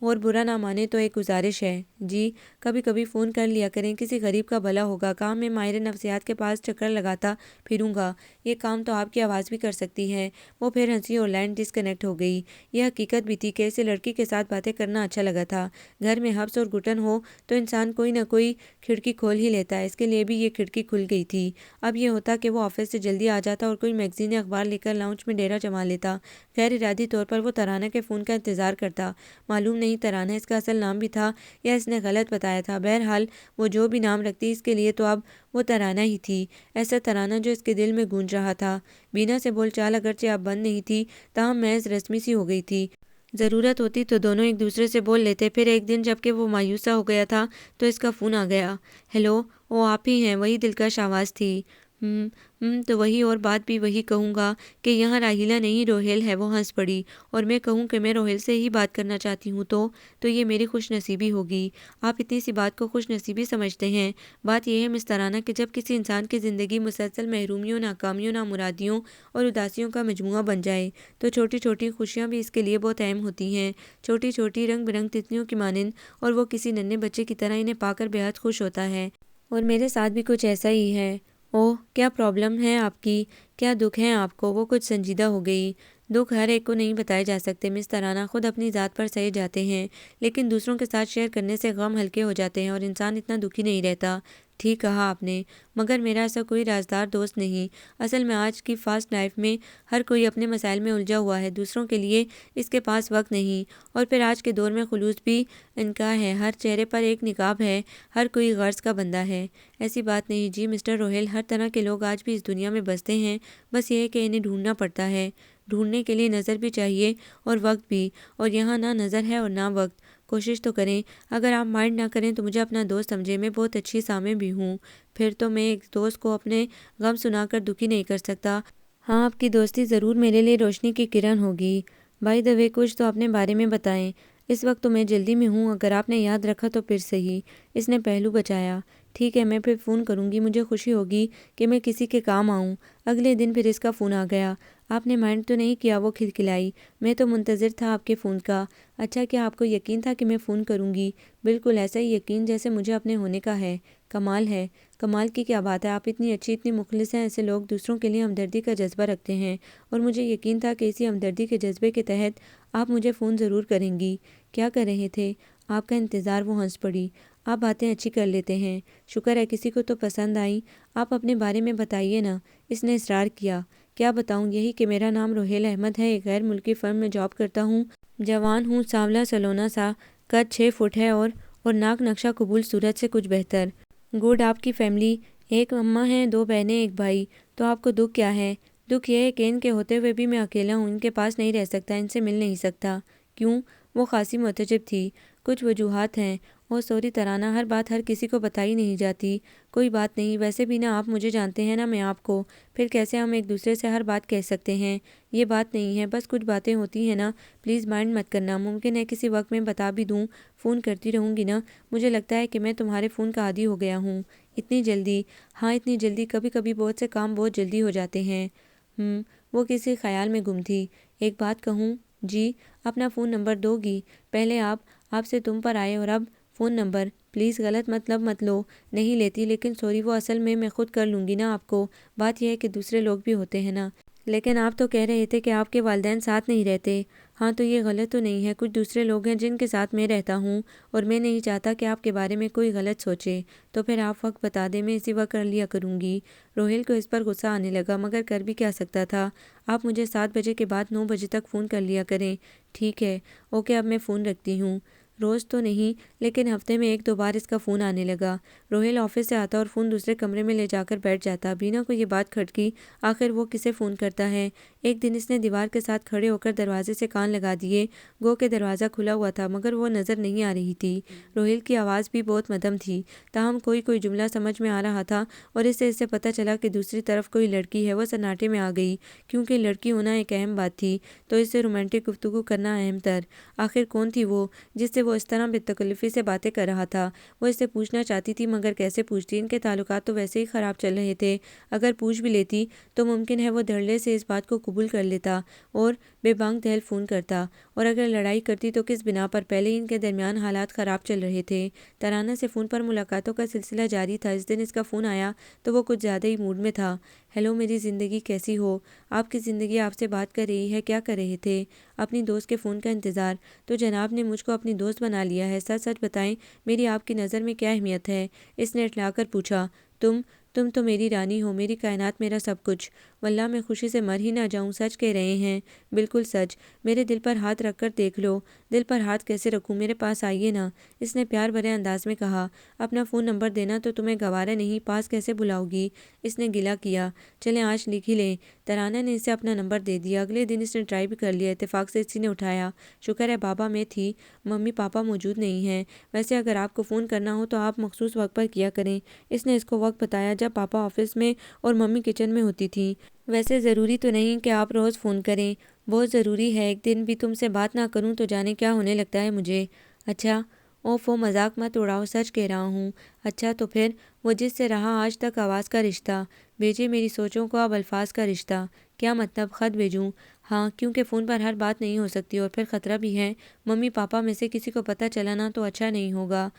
اور برا نہ مانے تو ایک گزارش ہے جی، کبھی کبھی فون کر لیا کریں، کسی غریب کا بھلا ہوگا۔ کام میں ماہر نفسیات کے پاس چکر لگاتا پھروں گا، یہ کام تو آپ کی آواز بھی کر سکتی ہے۔ وہ پھر ہنسی اور لائن ڈسکنیکٹ ہو گئی۔ یہ حقیقت بھی تھی کہ اسے لڑکی کے ساتھ باتیں کرنا اچھا لگا تھا۔ گھر میں حبس اور گھٹن ہو تو انسان کوئی نہ کوئی کھڑکی کھول ہی لیتا ہے، اس کے لیے بھی یہ کھڑکی کھل گئی تھی۔ اب یہ ہوتا کہ وہ آفس سے جلدی آ جاتا اور کوئی میگزین یا اخبار لے کر لاؤنج میں ڈیرا جما لیتا۔ غیر ارادی طور پر وہ ترانہ کے فون کا انتظار کرتا۔ معلوم نہیں ترانہ اس کا اصل نام بھی تھا یا اس نے غلط بتایا تھا، بہرحال وہ جو بھی نام رکھتی اس کے لیے تو اب وہ ترانہ ہی تھی، ایسا ترانہ جو اس کے دل میں گونج رہا تھا۔ بینا سے بول چال اگرچہ اب بند نہیں تھی، تاہم محض رسمی سی ہو گئی تھی۔ ضرورت ہوتی تو دونوں ایک دوسرے سے بول لیتے۔ پھر ایک دن جب کہ وہ مایوس سا ہو گیا تھا تو اس کا فون آ گیا۔ ہیلو، وہ آپ ہی ہیں؟ وہی دلکش آواز تھی۔ تو وہی، اور بات بھی وہی کہوں گا کہ یہاں راحیلہ نہیں روہیل ہے۔ وہ ہنس پڑی۔ اور میں کہوں کہ میں روہیل سے ہی بات کرنا چاہتی ہوں تو یہ میری خوش نصیبی ہوگی۔ آپ اتنی سی بات کو خوش نصیبی سمجھتے ہیں؟ بات یہ ہے مس ترانہ کہ جب کسی انسان کی زندگی مسلسل محرومیوں، ناکامیوں، نامرادیوں اور اداسیوں کا مجموعہ بن جائے تو چھوٹی چھوٹی خوشیاں بھی اس کے لیے بہت اہم ہوتی ہیں، چھوٹی چھوٹی رنگ برنگ تتلیوں کی مانند، اور وہ کسی ننھے بچے کی طرح انہیں پا کر بے حد خوش ہوتا ہے۔ اور میرے ساتھ بھی کچھ ایسا ہی ہے۔ اوہ، کیا پرابلم ہے آپ کی؟ کیا دکھ ہے آپ کو؟ وہ کچھ سنجیدہ ہو گئی۔ دکھ ہر ایک کو نہیں بتائے جا سکتے مس ترانہ، خود اپنی ذات پر سہے جاتے ہیں، لیکن دوسروں کے ساتھ شیئر کرنے سے غم ہلکے ہو جاتے ہیں اور انسان اتنا دکھی نہیں رہتا۔ ٹھیک کہا آپ نے، مگر میرا ایسا کوئی رازدار دوست نہیں۔ اصل میں آج کی فاسٹ لائف میں ہر کوئی اپنے مسائل میں الجھا ہوا ہے، دوسروں کے لیے اس کے پاس وقت نہیں۔ اور پھر آج کے دور میں خلوص بھی انکار ہے، ہر چہرے پر ایک نقاب ہے، ہر کوئی غرض کا بندہ ہے۔ ایسی بات نہیں جی مسٹر روہیل، ہر طرح کے لوگ آج بھی اس دنیا میں بستے ہیں، بس یہ ہے کہ انہیں ڈھونڈنا پڑتا ہے۔ ڈھونڈنے کے لیے نظر بھی چاہیے اور وقت بھی، اور یہاں نہ نظر ہے اور نہ وقت۔ کوشش تو کریں، اگر آپ مائنڈ نہ کریں تو مجھے اپنا دوست سمجھیں، میں بہت اچھی سامع بھی ہوں۔ پھر تو میں ایک دوست کو اپنے غم سنا کر دکھی نہیں کر سکتا۔ ہاں، آپ کی دوستی ضرور میرے لیے روشنی کی کرن ہوگی۔ بائی دی وے، کچھ تو اپنے بارے میں بتائیں۔ اس وقت تو میں جلدی میں ہوں، اگر آپ نے یاد رکھا تو پھر صحیح۔ اس نے پہلو بچایا۔ ٹھیک ہے، میں پھر فون کروں گی، مجھے خوشی ہوگی کہ میں کسی کے کام آؤں۔ اگلے دن پھر اس کا فون آ گیا۔ آپ نے مائنڈ تو نہیں کیا؟ وہ کھلکھلائی۔ میں تو منتظر تھا آپ کے فون کا۔ اچھا، کیا آپ کو یقین تھا کہ میں فون کروں گی؟ بالکل ایسا ہی یقین جیسے مجھے اپنے ہونے کا ہے۔ کمال ہے۔ کمال کی کیا بات ہے، آپ اتنی اچھی، اتنی مخلص ہیں۔ ایسے لوگ دوسروں کے لیے ہمدردی کا جذبہ رکھتے ہیں، اور مجھے یقین تھا کہ اسی ہمدردی کے جذبے کے تحت آپ مجھے فون ضرور کریں گی۔ کیا کر رہے تھے؟ آپ کا انتظار۔ وہ ہنس پڑی۔ آپ باتیں اچھی کر لیتے ہیں، شکر ہے کسی کو تو پسند آئیں۔ آپ اپنے بارے میں بتائیے نا، اس نے اصرار کیا۔ کیا بتاؤں؟ یہی کہ میرا نام روہیل احمد ہے، ایک غیر ملکی فرم میں جاب کرتا ہوں، جوان ہوں، سانولا سلونا سا، قد 6 فٹ ہے اور ناک نقشہ قبول صورت سے کچھ بہتر۔ گڈ۔ آپ کی فیملی؟ ایک اماں ہیں، 2 بہنیں، ایک بھائی۔ تو آپ کو دکھ کیا ہے؟ دکھ یہ ہے کہ ان کے ہوتے ہوئے بھی میں اکیلا ہوں، ان کے پاس نہیں رہ سکتا، ان سے مل نہیں سکتا۔ کیوں؟ وہ خاصی معتجب تھی۔ کچھ وجوہات ہیں۔ اوہ سوری ترانہ، ہر بات ہر کسی کو بتائی نہیں جاتی۔ کوئی بات نہیں، ویسے بھی نہ آپ مجھے جانتے ہیں نہ میں آپ کو، پھر کیسے ہم ایک دوسرے سے ہر بات کہہ سکتے ہیں؟ یہ بات نہیں ہے، بس کچھ باتیں ہوتی ہیں نا، پلیز مائنڈ مت کرنا۔ ممکن ہے کسی وقت میں بتا بھی دوں، فون کرتی رہوں گی نا، مجھے لگتا ہے کہ میں تمہارے فون کا عادی ہو گیا ہوں۔ اتنی جلدی؟ ہاں اتنی جلدی، کبھی کبھی بہت سے کام بہت جلدی ہو جاتے ہیں۔ وہ کسی خیال میں گم تھی۔ ایک بات کہوں؟ جی۔ اپنا فون نمبر دو گی؟ پہلے آپ سے تم پر آئے اور اب فون نمبر؟ پلیز غلط مطلب مت لو۔ نہیں لیتی، لیکن سوری، وہ اصل میں خود کر لوں گی نا آپ کو۔ بات یہ ہے کہ دوسرے لوگ بھی ہوتے ہیں نا۔ لیکن آپ تو کہہ رہے تھے کہ آپ کے والدین ساتھ نہیں رہتے۔ ہاں تو یہ غلط تو نہیں ہے، کچھ دوسرے لوگ ہیں جن کے ساتھ میں رہتا ہوں، اور میں نہیں چاہتا کہ آپ کے بارے میں کوئی غلط سوچے۔ تو پھر آپ وقت بتا دیں، میں اسی وقت کر لیا کروں گی۔ روہیل کو اس پر غصہ آنے لگا، مگر کر بھی کیا سکتا تھا۔ آپ مجھے 7 بجے کے بعد 9 بجے تک فون کر لیا کریں۔ ٹھیک ہے، اوکے، اب میں فون رکھتی ہوں۔ روز تو نہیں، لیکن ہفتے میں 1-2 بار اس کا فون آنے لگا۔ روہیل آفس سے آتا اور فون دوسرے کمرے میں لے جا کر بیٹھ جاتا۔ بینا کو یہ بات کھٹکی، آخر وہ کسے فون کرتا ہے؟ ایک دن اس نے دیوار کے ساتھ کھڑے ہو کر دروازے سے کان لگا دیے، گو کہ دروازہ کھلا ہوا تھا، مگر وہ نظر نہیں آ رہی تھی۔ روہیل کی آواز بھی بہت مدھم تھی، تاہم کوئی جملہ سمجھ میں آ رہا تھا، اور اس سے پتہ چلا کہ دوسری طرف کوئی لڑکی ہے۔ وہ سناٹے میں آ گئی، کیونکہ لڑکی ہونا ایک اہم بات تھی، تو اس سے رومانٹک گفتگو کرنا اہم تر۔ آخر کون تھی وہ جس سے وہ اس طرح بے تکلفی سے باتیں کر رہا تھا؟ وہ اس سے پوچھنا چاہتی تھی، مگر کیسے پوچھتی؟ ان کے تعلقات تو ویسے ہی خراب چل رہے تھے، اگر پوچھ بھی لیتی تو ممکن ہے وہ دھڑلے سے اس بات کو قبول کر لیتا اور بے بانگ دہل فون کرتا، اور اگر لڑائی کرتی تو کس بنا پر؟ پہلے ہی ان کے درمیان حالات خراب چل رہے تھے۔ ترانہ سے فون پر ملاقاتوں کا سلسلہ جاری تھا۔ اس دن اس کا فون آیا تو وہ کچھ زیادہ ہی موڈ میں تھا۔ ہیلو میری زندگی، کیسی ہو؟ آپ کی زندگی آپ سے بات کر رہی ہے، کیا کر رہے تھے؟ اپنی دوست کے فون کا انتظار۔ تو جناب نے مجھ کو اپنی دوست بنا لیا ہے، سچ سچ بتائیں میری آپ کی نظر میں کیا اہمیت ہے؟ اس نے اٹھلا کر پوچھا۔ تم تو میری رانی ہو، میری کائنات، میرا سب کچھ۔ واللہ میں خوشی سے مر ہی نہ جاؤں، سچ کہہ رہے ہیں؟ بالکل سچ۔ میرے دل پر ہاتھ رکھ کر دیکھ لو۔ دل پر ہاتھ کیسے رکھوں؟ میرے پاس آئیے نا، اس نے پیار بھرے انداز میں کہا۔ اپنا فون نمبر دینا تو تمہیں گوارا نہیں، پاس کیسے بلاؤ گی؟ اس نے گلہ کیا۔ چلیں آج لکھ ہی لیں۔ ترانہ نے اسے اپنا نمبر دے دیا۔ اگلے دن اس نے ٹرائی بھی کر لیا، اتفاق سے اسی نے اٹھایا۔ شکر ہے بابا میں تھی، ممی پاپا موجود نہیں ہیں۔ ویسے اگر آپ کو فون کرنا ہو تو آپ مخصوص وقت پر کیا کریں۔ اس نے اس کو وقت بتایا جب پاپا آفس میں اور ممی کچن میں ہوتی تھیں۔ ویسے ضروری تو نہیں کہ آپ روز فون کریں، بہت ضروری ہے۔ ایک دن بھی تم سے بات نہ کروں تو جانے کیا ہونے لگتا ہے مجھے۔ اچھا، اوفو مذاق مت اڑاؤ، سچ کہہ رہا ہوں۔ اچھا تو پھر وہ جس سے رہا آج تک آواز کا رشتہ، بھیجے میری سوچوں کو اب الفاظ کا رشتہ۔ کیا مطلب؟ خط بھیجوں؟ ہاں، کیونکہ فون پر ہر بات نہیں ہو سکتی، اور پھر خطرہ بھی ہے، ممی پاپا میں سے کسی کو پتہ چلا نا تو اچھا نہیں ہوگا۔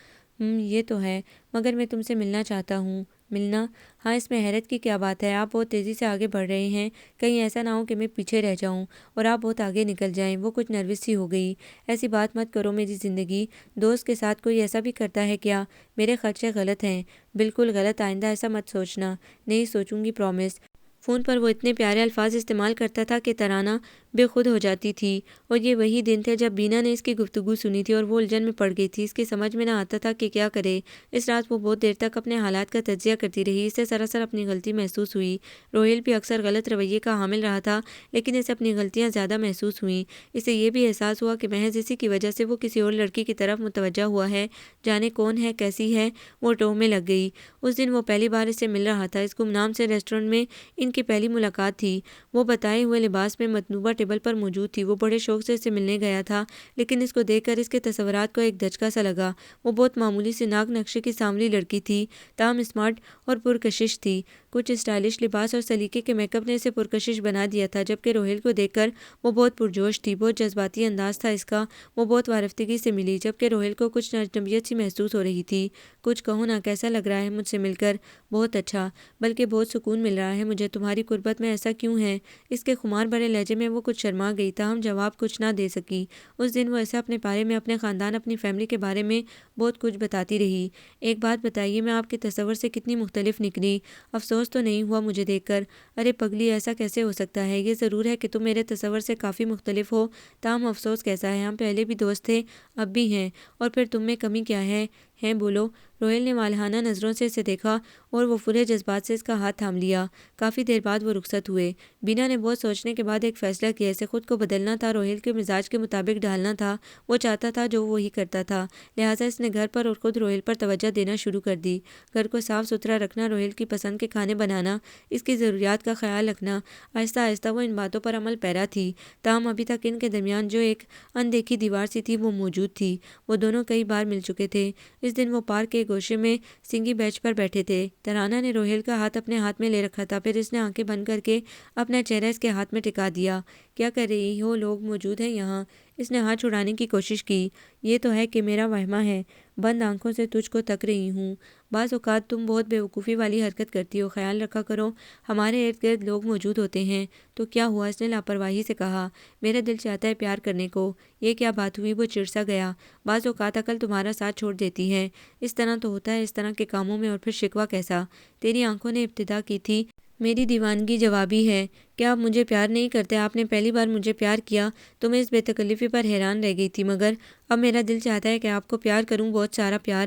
یہ تو ہے، مگر میں تم سے ملنا چاہتا ہوں۔ ملنا؟ ہاں، اس میں حیرت کی کیا بات ہے؟ آپ بہت تیزی سے آگے بڑھ رہے ہیں، کہیں ایسا نہ ہو کہ میں پیچھے رہ جاؤں اور آپ بہت آگے نکل جائیں۔ وہ کچھ نروس سی ہو گئی۔ ایسی بات مت کرو میری زندگی، دوست کے ساتھ کوئی ایسا بھی کرتا ہے کیا؟ میرے خدشے غلط ہیں۔ بالکل غلط، آئندہ ایسا مت سوچنا۔ نہیں سوچوں گی، پرومس۔ فون پر وہ اتنے پیارے الفاظ استعمال کرتا تھا کہ ترانہ بے خود ہو جاتی تھی، اور یہ وہی دن تھے جب بینا نے اس کی گفتگو سنی تھی اور وہ الجھن میں پڑ گئی تھی۔ اس کی سمجھ میں نہ آتا تھا کہ کیا کرے۔ اس رات وہ بہت دیر تک اپنے حالات کا تجزیہ کرتی رہی۔ اسے سراسر اپنی غلطی محسوس ہوئی۔ روہیل بھی اکثر غلط رویے کا حامل رہا تھا، لیکن اسے اپنی غلطیاں زیادہ محسوس ہوئیں۔ اسے یہ بھی احساس ہوا کہ محض اسی کی وجہ سے وہ کسی اور لڑکی کی طرف متوجہ ہوا ہے، جانے کون ہے، کیسی ہے۔ وہ ٹوہ میں لگ گئی۔ اس دن وہ پہلی بار اسے مل رہا تھا۔ اس گمنام سے ریسٹورنٹ میں ان کی پہلی ملاقات تھی۔ وہ بتائے ہوئے لباس میں مطلوبہ ٹیبل پر موجود تھی۔ وہ بڑے شوق سے اسے ملنے گیا تھا، لیکن اس کو دیکھ کر اس کے تصورات کو ایک دھچکا سا لگا۔ وہ بہت معمولی سی ناک نقشے کی سانولی لڑکی تھی، تاہم اسمارٹ اور پرکشش تھی۔ کچھ اسٹائلش لباس اور سلیقے کے میک اپ نے اسے پرکشش بنا دیا تھا، جبکہ روہیل کو دیکھ کر وہ بہت پرجوش تھی۔ بہت جذباتی انداز تھا اس کا۔ وہ بہت وارفتگی سے ملی، جبکہ روہیل کو کچھ اجنبیت سی محسوس ہو رہی تھی۔ کچھ کہو نا، کیسا لگ رہا ہے مجھ سے مل کر؟ بہت اچھا، بلکہ بہت سکون مل رہا ہے مجھے تمہاری قربت میں۔ ایسا کیوں ہے؟ اس کے خمار بھرے لہجے میں وہ کچھ شرما گئی، تاہم جواب کچھ نہ دے سکی۔ اس دن وہ اسے اپنے بارے میں، اپنے خاندان، اپنی فیملی کے بارے میں بہت کچھ بتاتی رہی۔ ایک بات بتائیے، میں آپ کے تصور سے کتنی مختلف نکلی؟ افسوس تو نہیں ہوا مجھے دیکھ کر؟ ارے پگلی، ایسا کیسے ہو سکتا ہے؟ یہ ضرور ہے کہ تم میرے تصور سے کافی مختلف ہو، تاہم افسوس کیسا ہے؟ ہم پہلے بھی دوست تھے، اب بھی ہیں، اور پھر تم میں کمی کیا ہے؟ ہیں بولو۔ روہیل نے والہانہ نظروں سے اسے دیکھا اور وہ پورے جذبات سے اس کا ہاتھ تھام لیا۔ کافی دیر بعد وہ رخصت ہوئے۔ بینا نے بہت سوچنے کے بعد ایک فیصلہ کیا۔ اسے خود کو بدلنا تھا، روہیل کے مزاج کے مطابق ڈھالنا تھا۔ وہ چاہتا تھا جو وہ وہی کرتا تھا، لہٰذا اس نے گھر پر اور خود روہیل پر توجہ دینا شروع کر دی۔ گھر کو صاف ستھرا رکھنا، روہیل کی پسند کے کھانے بنانا، اس کی ضروریات کا خیال رکھنا۔ آہستہ آہستہ وہ ان باتوں پر عمل پیرا تھی، تاہم ابھی تک ان کے درمیان جو ایک اندیکھی دیوار سی تھی وہ موجود تھی۔ وہ دونوں کئی بار مل چکے تھے۔ اس دن وہ پارک کے گوشے میں سنگی بیچ پر بیٹھے تھے۔ ترانہ نے روہیل کا ہاتھ اپنے ہاتھ میں لے رکھا تھا، پھر اس نے آنکھیں بند کر کے اپنا چہرہ اس کے ہاتھ میں ٹکا دیا۔ کیا کر رہی ہو؟ لوگ موجود ہیں یہاں؟ اس نے ہاتھ چھڑانے کی کوشش کی۔ یہ تو ہے کہ میرا وہمہ ہے، بند آنکھوں سے تجھ کو تک رہی ہوں۔ بعض اوقات تم بہت بے وقوفی والی حرکت کرتی ہو، خیال رکھا کرو، ہمارے ارد گرد لوگ موجود ہوتے ہیں۔ تو کیا ہوا؟ اس نے لاپرواہی سے کہا۔ میرا دل چاہتا ہے پیار کرنے کو۔ یہ کیا بات ہوئی؟ وہ چڑ سا گیا۔ بعض اوقات عقل تمہارا ساتھ چھوڑ دیتی ہے۔ اس طرح تو ہوتا ہے اس طرح کے کاموں میں، اور پھر شکوہ کیسا؟ تیری آنکھوں نے ابتدا کی تھی۔ میری دیوانگی جوابی ہے۔ کیا آپ مجھے پیار نہیں کرتے؟ آپ نے پہلی بار مجھے پیار کیا تو میں اس بے تکلفی پر حیران رہ گئی تھی، مگر اب میرا دل چاہتا ہے کہ آپ کو پیار کروں، بہت سارا پیار،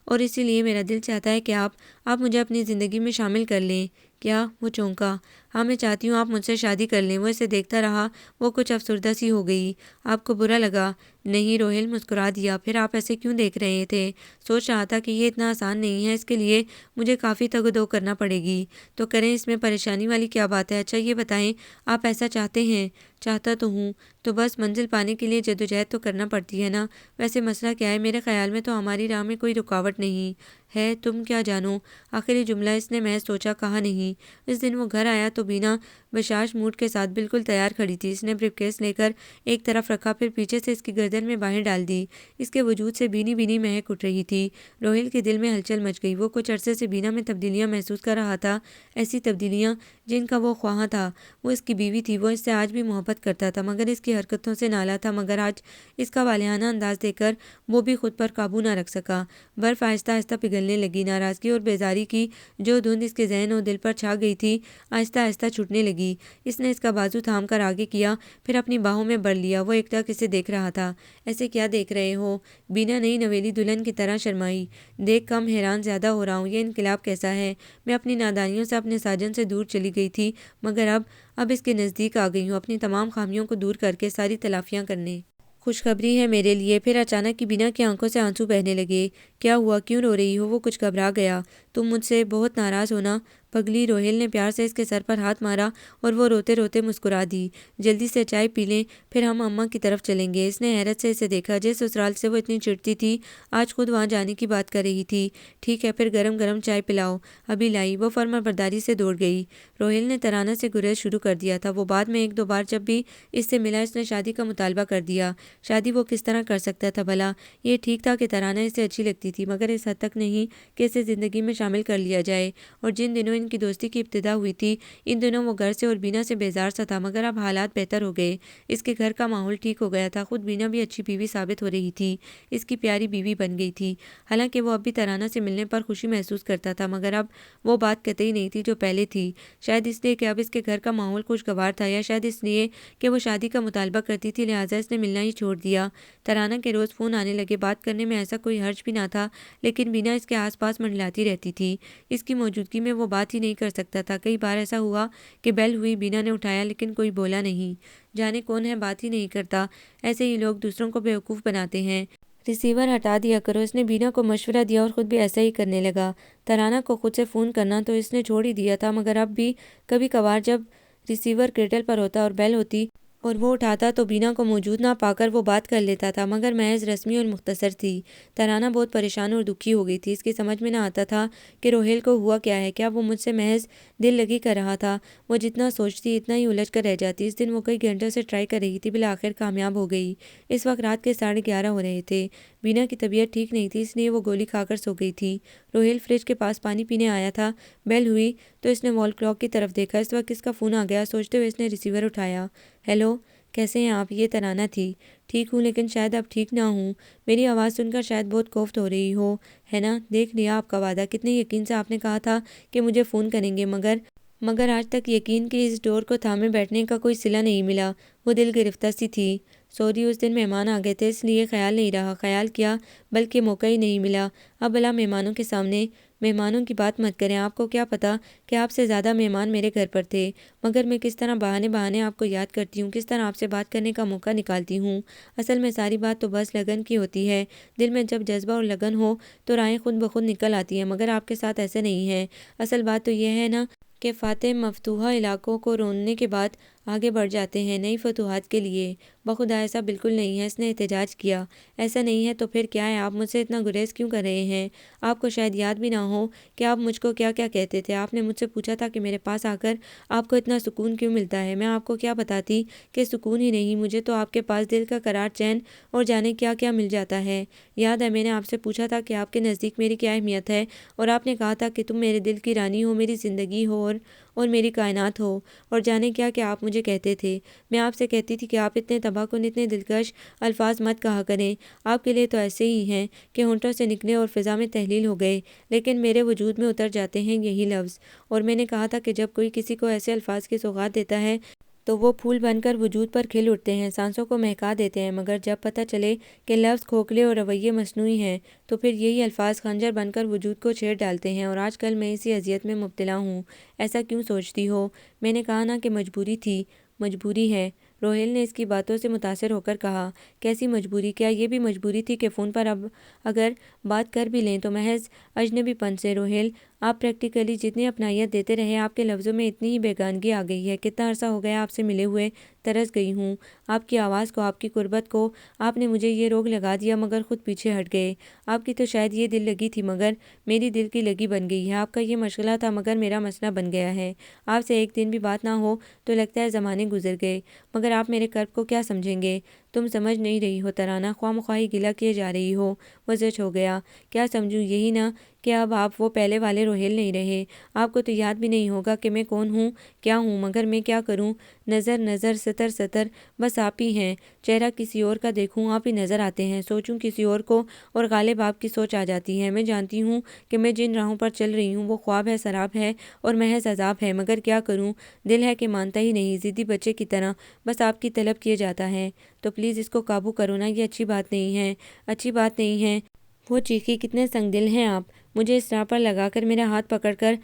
اور اسی لیے میرا دل چاہتا ہے کہ آپ مجھے اپنی زندگی میں شامل کر لیں۔ کیا؟ وہ چونکا۔ ہاں، میں چاہتی ہوں آپ مجھ سے شادی کر لیں۔ وہ اسے دیکھتا رہا۔ وہ کچھ افسردہ سی ہو گئی۔ آپ کو برا لگا؟ نہیں، روہیل مسکرا دیا۔ پھر آپ ایسے کیوں دیکھ رہے تھے؟ سوچ رہا تھا کہ یہ اتنا آسان نہیں ہے، اس کے لیے مجھے کافی تگ و دو کرنا پڑے گی۔ تو کریں، اس میں پریشانی والی کیا بات ہے؟ اچھا یہ بتائیں، آپ ایسا چاہتے ہیں؟ چاہتا تو ہوں، تو بس منزل پانے کے لیے جدوجہد تو کرنا پڑتی ہے نا۔ ویسے مسئلہ کیا ہے؟ میرے خیال میں تو ہماری راہ میں کوئی رکاوٹ نہیں ہے، تم کیا جانو؟ آخری جملہ اس نے محض سوچا، کہا نہیں۔ اس دن وہ گھر آیا تو بینا بشاش موڈ کے ساتھ بالکل تیار کھڑی تھی۔ اس نے بریف کیس لے کر ایک طرف رکھا، پھر پیچھے سے اس کی گردن میں باہیں ڈال دی۔ اس کے وجود سے بینی بینی مہک اٹھ رہی تھی۔ روہیل کے دل میں ہلچل مچ گئی۔ وہ کچھ عرصے سے بینا میں تبدیلیاں محسوس کر رہا تھا، ایسی تبدیلیاں جن کا وہ خواہاں تھا۔ وہ اس کی بیوی تھی، وہ اس سے آج بھی محبت کرتا تھا، مگر اس کی حرکتوں سے نالاں تھا۔ مگر آج اس کا والہانہ انداز دیکھ کر وہ بھی خود پر قابو نہ رکھ سکا۔ برف آہستہ آہستہ پگھلنے لگی۔ ناراضگی اور بیزاری کی جو دھند اس کے ذہن اور دل پر چھا گئی تھی آہستہ آہستہ چھٹنے لگی۔ اس نے اس کا بازو تھام کر آگے کیا، پھر اپنی باہوں میں بڑھ لیا۔ وہ ایک ٹک اسے دیکھ رہا تھا۔ ایسے کیا دیکھ رہے ہو؟ بینا نئی نویلی دلہن کی طرح شرمائی۔ دیکھ کم حیران زیادہ ہو رہا ہوں، یہ انقلاب کیسا ہے؟ میں اپنی نادانیوں سے اپنے ساجن سے دور چلی گئی تھی، مگر اب اس کے نزدیک آ گئی ہوں، اپنی تمام خامیوں کو دور کر کے ساری تلافیاں کرنے۔ خوشخبری ہے میرے لیے۔ پھر اچانک کی بینا کی آنکھوں سے آنسو بہنے لگے۔ کیا ہوا؟ کیوں رو رہی ہو؟ وہ کچھ گھبرا گیا۔ تم مجھ سے بہت ناراض ہو نا پگلی؟ روہیل نے پیار سے اس کے سر پر ہاتھ مارا اور وہ روتے روتے مسکرا دی۔ جلدی سے چائے پی لیں، پھر ہم اماں کی طرف چلیں گے۔ اس نے حیرت سے اسے دیکھا۔ جس سسرال سے وہ اتنی چڑتی تھی آج خود وہاں جانے کی بات کر رہی تھی۔ ٹھیک ہے، پھر گرم گرم چائے پلاؤ، ابھی لائی۔ وہ فرمانبرداری سے دوڑ گئی۔ روہیل نے ترانہ سے گریز شروع کر دیا تھا۔ وہ بعد میں ایک دو بار جب بھی اس سے ملا اس نے شادی کا مطالبہ کر دیا۔ شادی وہ کس طرح کر سکتا تھا بھلا؟ یہ ٹھیک تھا کہ ترانہ اسے اچھی لگتی تھی، مگر اس حد تک نہیں کہ اسے زندگی میں شامل کر لیا جائے۔ اور جن دنوں ان کی دوستی کی ابتدا ہوئی تھی ان دنوں وہ گھر سے اور بینا سے بیزار سا تھا، مگر اب حالات بہتر ہو گئے۔ اس کے گھر کا ماحول ٹھیک ہو گیا تھا، خود بینا بھی اچھی بیوی ثابت ہو رہی تھی، اس کی پیاری بیوی بن گئی تھی۔ حالانکہ وہ اب بھی ترانہ سے ملنے پر خوشی محسوس کرتا تھا، مگر اب وہ بات قطعی نہیں تھی جو پہلے تھی۔ شاید اس لیے کہ اب اس کے گھر کا ماحول خوشگوار تھا، یا شاید اس لیے کہ وہ شادی کا مطالبہ کرتی تھی، لہٰذا اس نے ملنا ہی چھوڑ دیا۔ ترانہ کے روز فون آنے لگے، بات کرنے میں ایسا کوئی حرج بھی نہ تھا، لیکن بینا اس کے آس پاس منڈلاتی رہتی تھی۔ اس کی موجودگی میں وہ بات ہی نہیں کر سکتا تھا۔ کئی بار ایسا ہوا کہ بیل ہوئی، بینا نے اٹھایا، لیکن کوئی بولا نہیں۔ جانے کون ہے، بات ہی نہیں کرتا۔ ایسے ہی لوگ دوسروں کو بیوقوف بناتے ہیں۔ ریسیور ہٹا دیا کرو۔ اس نے بینا کو مشورہ دیا اور خود بھی ایسا ہی کرنے لگا۔ ترانہ کو خود سے فون کرنا تو اس نے چھوڑ ہی دیا تھا، مگر اب بھی کبھی کبھار جب ریسیور کریٹل پر ہوتا اور بیل ہوتی اور وہ اٹھاتا تو بینا کو موجود نہ پا کر وہ بات کر لیتا تھا، مگر محض رسمی اور مختصر تھی۔ ترانہ بہت پریشان اور دکھی ہو گئی تھی۔ اس کی سمجھ میں نہ آتا تھا کہ روہیل کو ہوا کیا ہے۔ کیا وہ مجھ سے محض دل لگی کر رہا تھا؟ وہ جتنا سوچتی اتنا ہی الجھ کر رہ جاتی۔ اس دن وہ کئی گھنٹوں سے ٹرائی کر رہی تھی، بالآخر کامیاب ہو گئی۔ اس وقت رات کے 11:30 ہو رہے تھے۔ بینا کی طبیعت ٹھیک نہیں تھی، اس لیے وہ گولی کھا کر سو گئی تھی۔ روہیل فریج کے پاس پانی پینے آیا تھا۔ بیل ہوئی تو اس نے وال کلاک کی طرف دیکھا۔ اس وقت اس کا فون آ گیا۔ سوچتے ہوئے اس نے ریسیور اٹھایا۔ ہیلو، کیسے ہیں آپ؟ یہ ترانہ تھی۔ ٹھیک ہوں، لیکن شاید اب ٹھیک نہ ہوں۔ میری آواز سن کر شاید بہت کوفت ہو رہی ہو، ہے نا؟ دیکھ لیا آپ کا وعدہ، کتنے یقین سے آپ نے کہا تھا کہ مجھے فون کریں گے، مگر آج تک یقین کی اس ڈور کو تھامے بیٹھنے کا کوئی صلہ نہیں ملا۔ وہ دل گرفتہ سی تھی۔ سوری، اس دن مہمان آ گئے تھے، اس لیے خیال نہیں رہا۔ خیال کیا، بلکہ موقع ہی نہیں ملا۔ اب بھلا مہمانوں کے سامنے مہمانوں کی بات مت کریں۔ آپ کو کیا پتا کہ آپ سے زیادہ مہمان میرے گھر پر تھے، مگر میں کس طرح بہانے آپ کو یاد کرتی ہوں، کس طرح آپ سے بات کرنے کا موقع نکالتی ہوں۔ اصل میں ساری بات تو بس لگن کی ہوتی ہے۔ دل میں جب جذبہ اور لگن ہو تو راہیں خود بخود نکل آتی ہیں، مگر آپ کے ساتھ ایسے نہیں ہے۔ اصل بات تو یہ ہے نا کہ فاتح مفتوحہ علاقوں کو روننے کے بعد آگے بڑھ جاتے ہیں نئی فتوحات کے لیے۔ بخدا ایسا بالکل نہیں ہے، اس نے احتجاج کیا۔ ایسا نہیں ہے تو پھر کیا ہے؟ آپ مجھ سے اتنا گریز کیوں کر رہے ہیں؟ آپ کو شاید یاد بھی نہ ہو کہ آپ مجھ کو کیا کیا کہتے تھے۔ آپ نے مجھ سے پوچھا تھا کہ میرے پاس آ کر آپ کو اتنا سکون کیوں ملتا ہے۔ میں آپ کو کیا بتاتی کہ سکون ہی نہیں، مجھے تو آپ کے پاس دل کا قرار، چین اور جانے کیا کیا مل جاتا ہے۔ یاد ہے میں نے آپ سے پوچھا تھا کہ آپ کے نزدیک میری کیا اہمیت ہے، اور آپ نے کہا تھا کہ تم میرے دل کی رانی ہو، میری زندگی ہو اور میری کائنات ہو، اور جانے کیا کہ آپ مجھے کہتے تھے۔ میں آپ سے کہتی تھی کہ آپ اتنے تباہ کن، اتنے دلکش الفاظ مت کہا کریں۔ آپ کے لیے تو ایسے ہی ہیں کہ ہونٹوں سے نکلے اور فضا میں تحلیل ہو گئے، لیکن میرے وجود میں اتر جاتے ہیں یہی لفظ۔ اور میں نے کہا تھا کہ جب کوئی کسی کو ایسے الفاظ کی سوغات دیتا ہے تو وہ پھول بن کر وجود پر کھل اٹھتے ہیں، سانسوں کو مہکا دیتے ہیں، مگر جب پتہ چلے کہ لفظ کھوکھلے اور رویے مصنوعی ہیں تو پھر یہی الفاظ خنجر بن کر وجود کو چھیڑ ڈالتے ہیں۔ اور آج کل میں اسی اذیت میں مبتلا ہوں۔ ایسا کیوں سوچتی ہو؟ میں نے کہا نا کہ مجبوری تھی، مجبوری ہے۔ روہیل نے اس کی باتوں سے متاثر ہو کر کہا۔ کیسی مجبوری؟ کیا یہ بھی مجبوری تھی کہ فون پر اب اگر بات کر بھی لیں تو محض اجنبی پن سے؟ روہیل، آپ پریکٹیکلی جتنی اپنائیت دیتے رہے آپ کے لفظوں میں اتنی ہی بیگانگی آ گئی ہے۔ کتنا عرصہ ہو گیا آپ سے ملے ہوئے، ترس گئی ہوں آپ کی آواز کو، آپ کی قربت کو۔ آپ نے مجھے یہ روگ لگا دیا مگر خود پیچھے ہٹ گئے۔ آپ کی تو شاید یہ دل لگی تھی مگر میری دل کی لگی بن گئی ہے۔ آپ کا یہ مشغلہ تھا مگر میرا مسئلہ بن گیا ہے۔ آپ سے ایک دن بھی بات نہ ہو تو لگتا ہے زمانے گزر گئے، مگر آپ میرے کرب کو کیا سمجھیں گے؟ تم سمجھ نہیں رہی ہو ترانہ، خواہ مخواہ گلہ کیے جا رہی ہو۔ وہ زچ ہو گیا۔ کیا سمجھوں؟ یہی نہ کہ اب آپ وہ پہلے والے روہیل نہیں رہے۔ آپ کو تو یاد بھی نہیں ہوگا کہ میں کون ہوں، کیا ہوں، مگر میں کیا کروں؟ نظر نظر، سطر سطر، بس آپ ہی ہیں۔ چہرہ کسی اور کا دیکھوں آپ ہی نظر آتے ہیں، سوچوں کسی اور کو اور غالب آپ کی سوچ آ جاتی ہے۔ میں جانتی ہوں کہ میں جن راہوں پر چل رہی ہوں وہ خواب ہے، سراب ہے اور محض عذاب ہے، مگر کیا کروں؟ دل ہے کہ مانتا ہی نہیں، ضدی بچے کی طرح بس آپ کی طلب کیے جاتا ہے۔ تو پلیز اس کو قابو کرو نا، یہ اچھی بات نہیں ہے، اچھی بات نہیں ہے۔ وہ چیخی، کتنے سنگ دل ہیں آپ، مجھے اس راہ پر لگا کر میرا ہاتھ پکڑ کر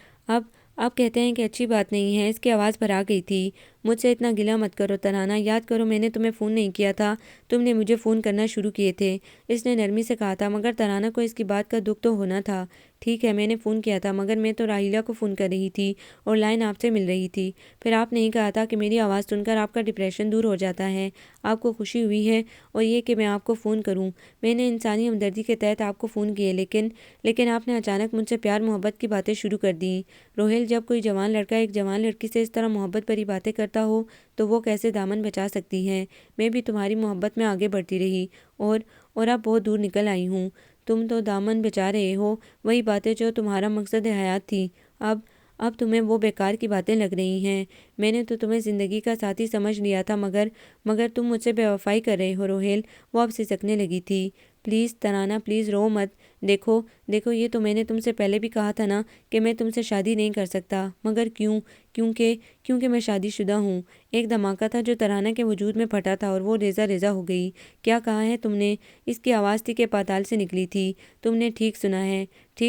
اب کہتے ہیں کہ اچھی بات نہیں ہے۔ اس کی آواز بھرا گئی تھی۔ مجھ سے اتنا گلہ مت کرو ترانہ، یاد کرو میں نے تمہیں فون نہیں کیا تھا، تم نے مجھے فون کرنا شروع کیے تھے۔ اس نے نرمی سے کہا تھا، مگر ترانہ کو اس کی بات کا دکھ تو ہونا تھا۔ ٹھیک ہے میں نے فون کیا تھا مگر میں تو راحیلہ کو فون کر رہی تھی اور لائن آپ سے مل رہی تھی۔ پھر آپ نے ہی کہا تھا کہ میری آواز سن کر آپ کا ڈپریشن دور ہو جاتا ہے، آپ کو خوشی ہوئی ہے اور یہ کہ میں آپ کو فون کروں۔ میں نے انسانی ہمدردی کے تحت آپ کو فون کیے، لیکن آپ نے اچانک مجھ سے پیار محبت کی باتیں شروع کر دیں۔ روہیل، جب کوئی جوان لڑکا ایک جوان لڑکی سے اس طرح محبت بھری باتیں کرتا ہو تو وہ کیسے دامن بچا سکتی ہے؟ میں بھی تمہاری محبت میں آگے بڑھتی رہی اور اب بہت دور نکل آئی ہوں۔ تم تو دامن بچا رہے ہو، وہی باتیں جو تمہارا مقصد حیات تھی، اب تمہیں وہ بیکار کی باتیں لگ رہی ہیں۔ میں نے تو تمہیں زندگی کا ساتھی سمجھ لیا تھا مگر تم مجھ سے بے وفائی کر رہے ہو روہیل۔ وہ اب سسکنے لگی تھی۔ پلیز ترانہ، پلیز رو مت، دیکھو یہ تو میں نے تم سے پہلے بھی کہا تھا نا کہ میں تم سے شادی نہیں کر سکتا، مگر کیونکہ میں شادی شدہ ہوں۔ ایک دھماکہ تھا جو ترانہ کے وجود میں پھٹا تھا اور وہ ریزہ ریزہ ہو گئی۔ کیا کہا ہے تم نے؟ اس کی آواز تھی کہ پاتال سے نکلی تھی۔ تم نے ٹھیک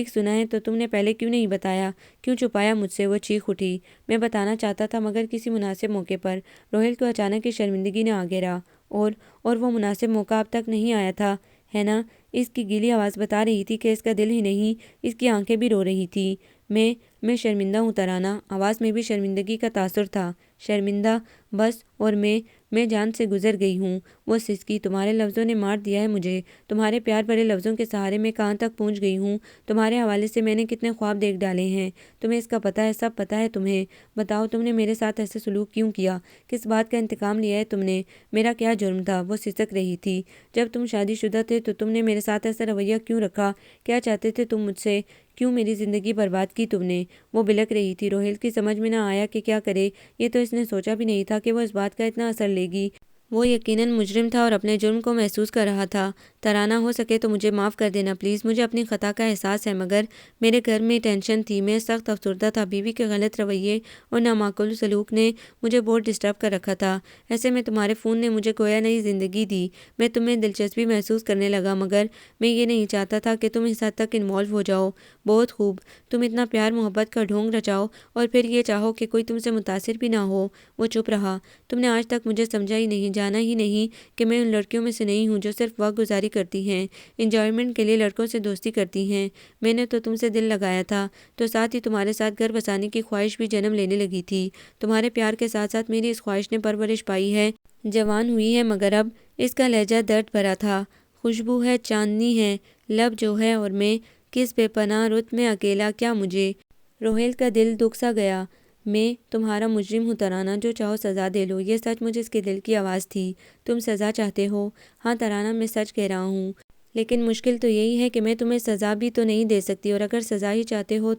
سنا ہے تو تم نے پہلے کیوں نہیں بتایا، کیوں چھپایا مجھ سے؟ وہ چیخ اٹھی۔ میں بتانا چاہتا تھا مگر کسی مناسب موقع پر۔ روہیل کو اچانک کی شرمندگی نے آ گھیرا۔ اور وہ مناسب موقع اب تک نہیں آیا تھا، ہے نا؟ اس کی گیلی آواز بتا رہی تھی کہ اس کا دل ہی نہیں، اس کی آنکھیں بھی رو رہی تھی۔ میں شرمندہ ہوں ترانہ، آواز میں بھی شرمندگی کا تاثر تھا۔ شرمندہ بس، اور میں جان سے گزر گئی ہوں۔ وہ سسکی، تمہارے لفظوں نے مار دیا ہے مجھے، تمہارے پیار بھرے لفظوں کے سہارے میں کہاں تک پہنچ گئی ہوں۔ تمہارے حوالے سے میں نے کتنے خواب دیکھ ڈالے ہیں، تمہیں اس کا پتہ ہے، سب پتہ ہے تمہیں۔ بتاؤ تم نے میرے ساتھ ایسے سلوک کیوں کیا؟ کس بات کا انتقام لیا ہے تم نے؟ میرا کیا جرم تھا؟ وہ سسک رہی تھی۔ جب تم شادی شدہ تھے تو تم نے میرے ساتھ ایسا رویہ کیوں رکھا؟ کیا چاہتے تھے تم مجھ سے؟ کیوں میری زندگی برباد کی تم نے؟ وہ بلک رہی تھی۔ روہیل کی سمجھ میں نہ آیا کہ کیا کرے، یہ تو اس نے سوچا بھی نہیں تھا کہ وہ اس بات کا اتنا اثر لے گی۔ وہ یقیناً مجرم تھا اور اپنے جرم کو محسوس کر رہا تھا۔ ترانہ، ہو سکے تو مجھے معاف کر دینا پلیز، مجھے اپنی خطا کا احساس ہے مگر میرے گھر میں ٹینشن تھی، میں سخت افسردہ تھا، بیوی کے غلط رویے اور نامعقول سلوک نے مجھے بہت ڈسٹرب کر رکھا تھا۔ ایسے میں تمہارے فون نے مجھے گویا نئی زندگی دی، میں تمہیں دلچسپی محسوس کرنے لگا، مگر میں یہ نہیں چاہتا تھا کہ تم اس حد تک انوالو ہو جاؤ۔ بہت خوب، تم اتنا پیار محبت کا ڈھونگ رچاؤ اور پھر یہ چاہو کہ کوئی تم سے متاثر بھی نہ ہو۔ وہ چپ رہا۔ تم نے آج تک مجھے سمجھا ہی نہیں، جانا ہی نہیں کہ میں ان لڑکیوں میں سے نہیں ہوں جو صرف وقت گزاری کرتی ہیں، انجوائمنٹ کے لیے لڑکوں سے دوستی کرتی ہیں۔ میں نے تو تم سے دل لگایا تھا تو ساتھ ہی تمہارے ساتھ گھر بسانے کی خواہش بھی جنم لینے لگی تھی۔ تمہارے پیار کے ساتھ ساتھ میری اس خواہش نے پرورش پائی ہے، جوان ہوئی ہے، مگر اب اس کا لہجہ درد بھرا تھا۔ خوشبو ہے، چاندنی ہے، لب جو ہے، اور میں کس بے پناہ رت میں اکیلا، کیا مجھے؟ روہیل کا دل دکھ سا گیا۔ میں تمہارا مجرم ہوں ترانہ، جو چاہو سزا دے لو۔ یہ سچ مجھ اس کے دل کی آواز تھی۔ تم سزا چاہتے ہو؟ ہاں ترانہ، میں سچ کہہ رہا ہوں، لیکن مشکل تو یہی ہے کہ میں تمہیں سزا بھی تو نہیں دے سکتی، اور اگر سزا ہی چاہتے ہو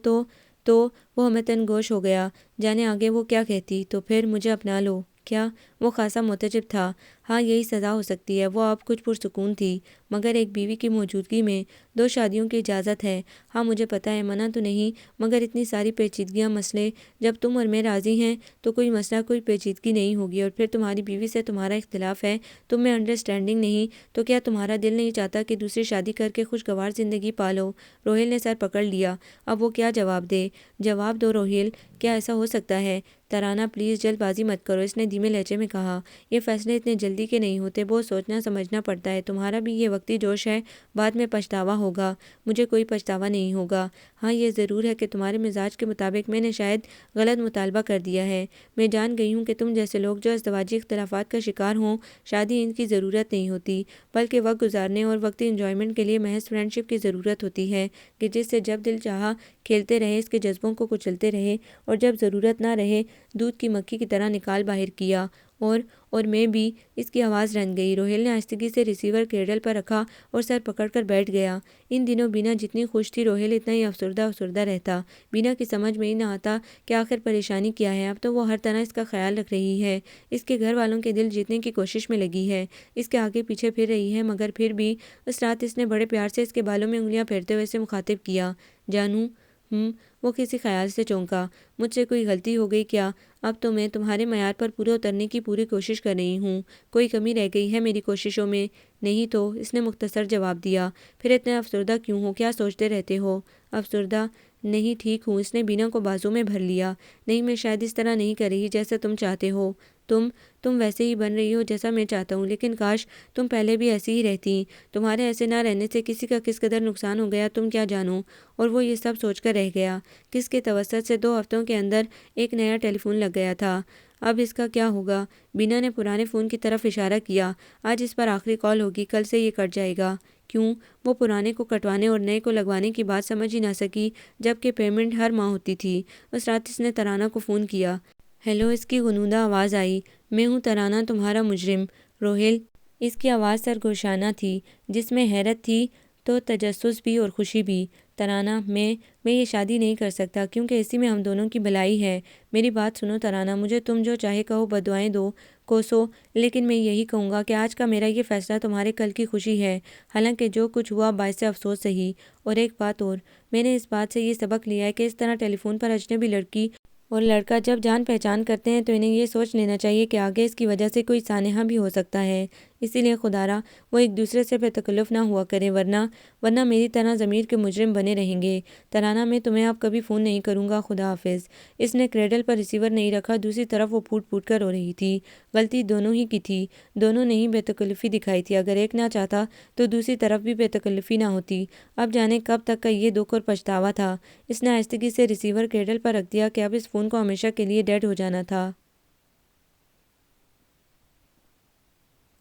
تو وہ ہمتن گوش ہو گیا، جانے آگے وہ کیا کہتی۔ تو پھر مجھے اپنا لو۔ کیا؟ وہ خاصا متعجب تھا۔ ہاں یہی سزا ہو سکتی ہے۔ وہ اب کچھ پرسکون تھی، مگر ایک بیوی کی موجودگی میں 2 شادیوں کی اجازت ہے۔ ہاں مجھے پتہ ہے، منع تو نہیں، مگر اتنی ساری پیچیدگیاں، مسئلے، جب تم اور میں راضی ہیں تو کوئی مسئلہ، کوئی پیچیدگی نہیں ہوگی۔ اور پھر تمہاری بیوی سے تمہارا اختلاف ہے، تم میں انڈرسٹینڈنگ نہیں، تو کیا تمہارا دل نہیں چاہتا کہ دوسری شادی کر کے خوشگوار زندگی پالو؟ روہیل نے سر پکڑ لیا۔ اب وہ کیا جواب دے؟ جواب دو روہیل، کیا ایسا ہو سکتا ہے؟ ترانہ پلیز جلد بازی مت کرو، اس نے دھیمے لہجے میں کہا، یہ فیصلے اتنے جلدی کے نہیں ہوتے، بہت سوچنا سمجھنا پڑتا ہے۔ تمہارا بھی یہ وقتی جوش ہے، بعد میں پچھتاوا ہوگا۔ مجھے کوئی پچھتاوا نہیں ہوگا۔ ہاں یہ ضرور ہے کہ تمہارے مزاج کے مطابق میں نے شاید غلط مطالبہ کر دیا ہے۔ میں جان گئی ہوں کہ تم جیسے لوگ جو ازدواجی اختلافات کا شکار ہوں، شادی ان کی ضرورت نہیں ہوتی، بلکہ وقت گزارنے اور وقتی انجوائمنٹ کے لیے محض فرینڈ شپ کی ضرورت ہوتی ہے کہ جس سے جب دل چاہا کھیلتے رہے، اس کے جذبوں کو کچلتے رہے، اور جب ضرورت نہ رہے دودھ کی مکھی کی طرح نکال باہر کیا۔ اور میں بھی۔ اس کی آواز رن گئی۔ روہیل نے آہستگی سے ریسیور کریڈل پر رکھا اور سر پکڑ کر بیٹھ گیا۔ ان دنوں بینا جتنی خوش تھی، روہیل اتنا ہی افسردہ رہتا۔ بینا کی سمجھ میں ہی نہ آتا کہ آخر پریشانی کیا ہے۔ اب تو وہ ہر طرح اس کا خیال رکھ رہی ہے، اس کے گھر والوں کے دل جیتنے کی کوشش میں لگی ہے، اس کے آگے پیچھے پھر رہی ہے، مگر پھر بھی اس رات اس نے بڑے پیار سے اس کے بالوں میں انگلیاں پھیرتے ہوئے اسے مخاطب کیا۔ جانو۔ وہ کسی خیال سے چونکا۔ مجھ سے کوئی غلطی ہو گئی کیا؟ اب تو میں تمہارے معیار پر پورے اترنے کی پوری کوشش کر رہی ہوں۔ کوئی کمی رہ گئی ہے میری کوششوں میں؟ نہیں تو، اس نے مختصر جواب دیا۔ پھر اتنے افسردہ کیوں ہو؟ کیا سوچتے رہتے ہو؟ افسردہ نہیں، ٹھیک ہوں۔ اس نے بینا کو بازو میں بھر لیا۔ نہیں، میں شاید اس طرح نہیں کر رہی جیسا تم چاہتے ہو۔ تم ویسے ہی بن رہی ہو جیسا میں چاہتا ہوں، لیکن کاش تم پہلے بھی ایسی ہی رہتی۔ تمہارے ایسے نہ رہنے سے کسی کا کس قدر نقصان ہو گیا تم کیا جانو۔ اور وہ یہ سب سوچ کر رہ گیا۔ کس کے توسط سے 2 ہفتوں کے اندر ایک نیا ٹیلی فون لگ گیا تھا۔ اب اس کا کیا ہوگا؟ بینا نے پرانے فون کی طرف اشارہ کیا۔ آج اس پر آخری کال ہوگی، کل سے یہ کٹ جائے گا۔ کیوں؟ وہ پرانے کو کٹوانے اور نئے کو لگوانے کی بات سمجھ ہی نہ سکی، جبکہ پیمنٹ ہر ماہ ہوتی تھی۔ اس رات اس نے ترانہ کو فون کیا۔ ہیلو، اس کی غنودہ آواز آئی۔ میں ہوں ترانہ، تمہارا مجرم۔ روہیل۔ اس کی آواز سرگوشانہ تھی، جس میں حیرت تھی تو تجسس بھی اور خوشی بھی۔ ترانہ، میں یہ شادی نہیں کر سکتا، کیونکہ اسی میں ہم دونوں کی بھلائی ہے۔ میری بات سنو ترانہ، مجھے تم جو چاہے کہو، بددعائیں دو، کوسو، لیکن میں یہی کہوں گا کہ آج کا میرا یہ فیصلہ تمہارے کل کی خوشی ہے، حالانکہ جو کچھ ہوا باعث افسوس سہی۔ اور ایک بات اور، میں نے اس بات سے یہ سبق لیا ہے کہ اس طرح ٹیلی فون پر اجنبی لڑکی اور لڑکا جب جان پہچان کرتے ہیں تو انہیں یہ سوچ لینا چاہیے کہ آگے اس کی وجہ سے کوئی سانحہ بھی ہو سکتا ہے۔ اسی لیے خدارا وہ ایک دوسرے سے بے تکلف نہ ہوا کریں، ورنہ میری طرح ضمیر کے مجرم بنے رہیں گے۔ ترانہ، میں تمہیں اب کبھی فون نہیں کروں گا، خدا حافظ۔ اس نے کریڈل پر ریسیور نہیں رکھا۔ دوسری طرف وہ پھوٹ پھوٹ کر رو رہی تھی۔ غلطی دونوں ہی کی تھی، دونوں نے ہی بے تکلفی دکھائی تھی۔ اگر ایک نہ چاہتا تو دوسری طرف بھی بے تکلفی نہ ہوتی۔ اب جانے کب تک کا یہ دکھ اور پچھتاوا تھا۔ اس نے آہستگی سے ریسیور کریڈل پر رکھ دیا کہ اب اس فون کو ہمیشہ کے لیے ڈیڈ ہو جانا تھا۔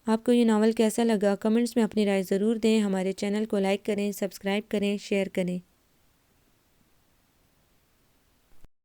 آپ کو یہ ناول کیسا لگا؟ کمنٹس میں اپنی رائے ضرور دیں۔ ہمارے چینل کو لائک کریں، سبسکرائب کریں، شیئر کریں۔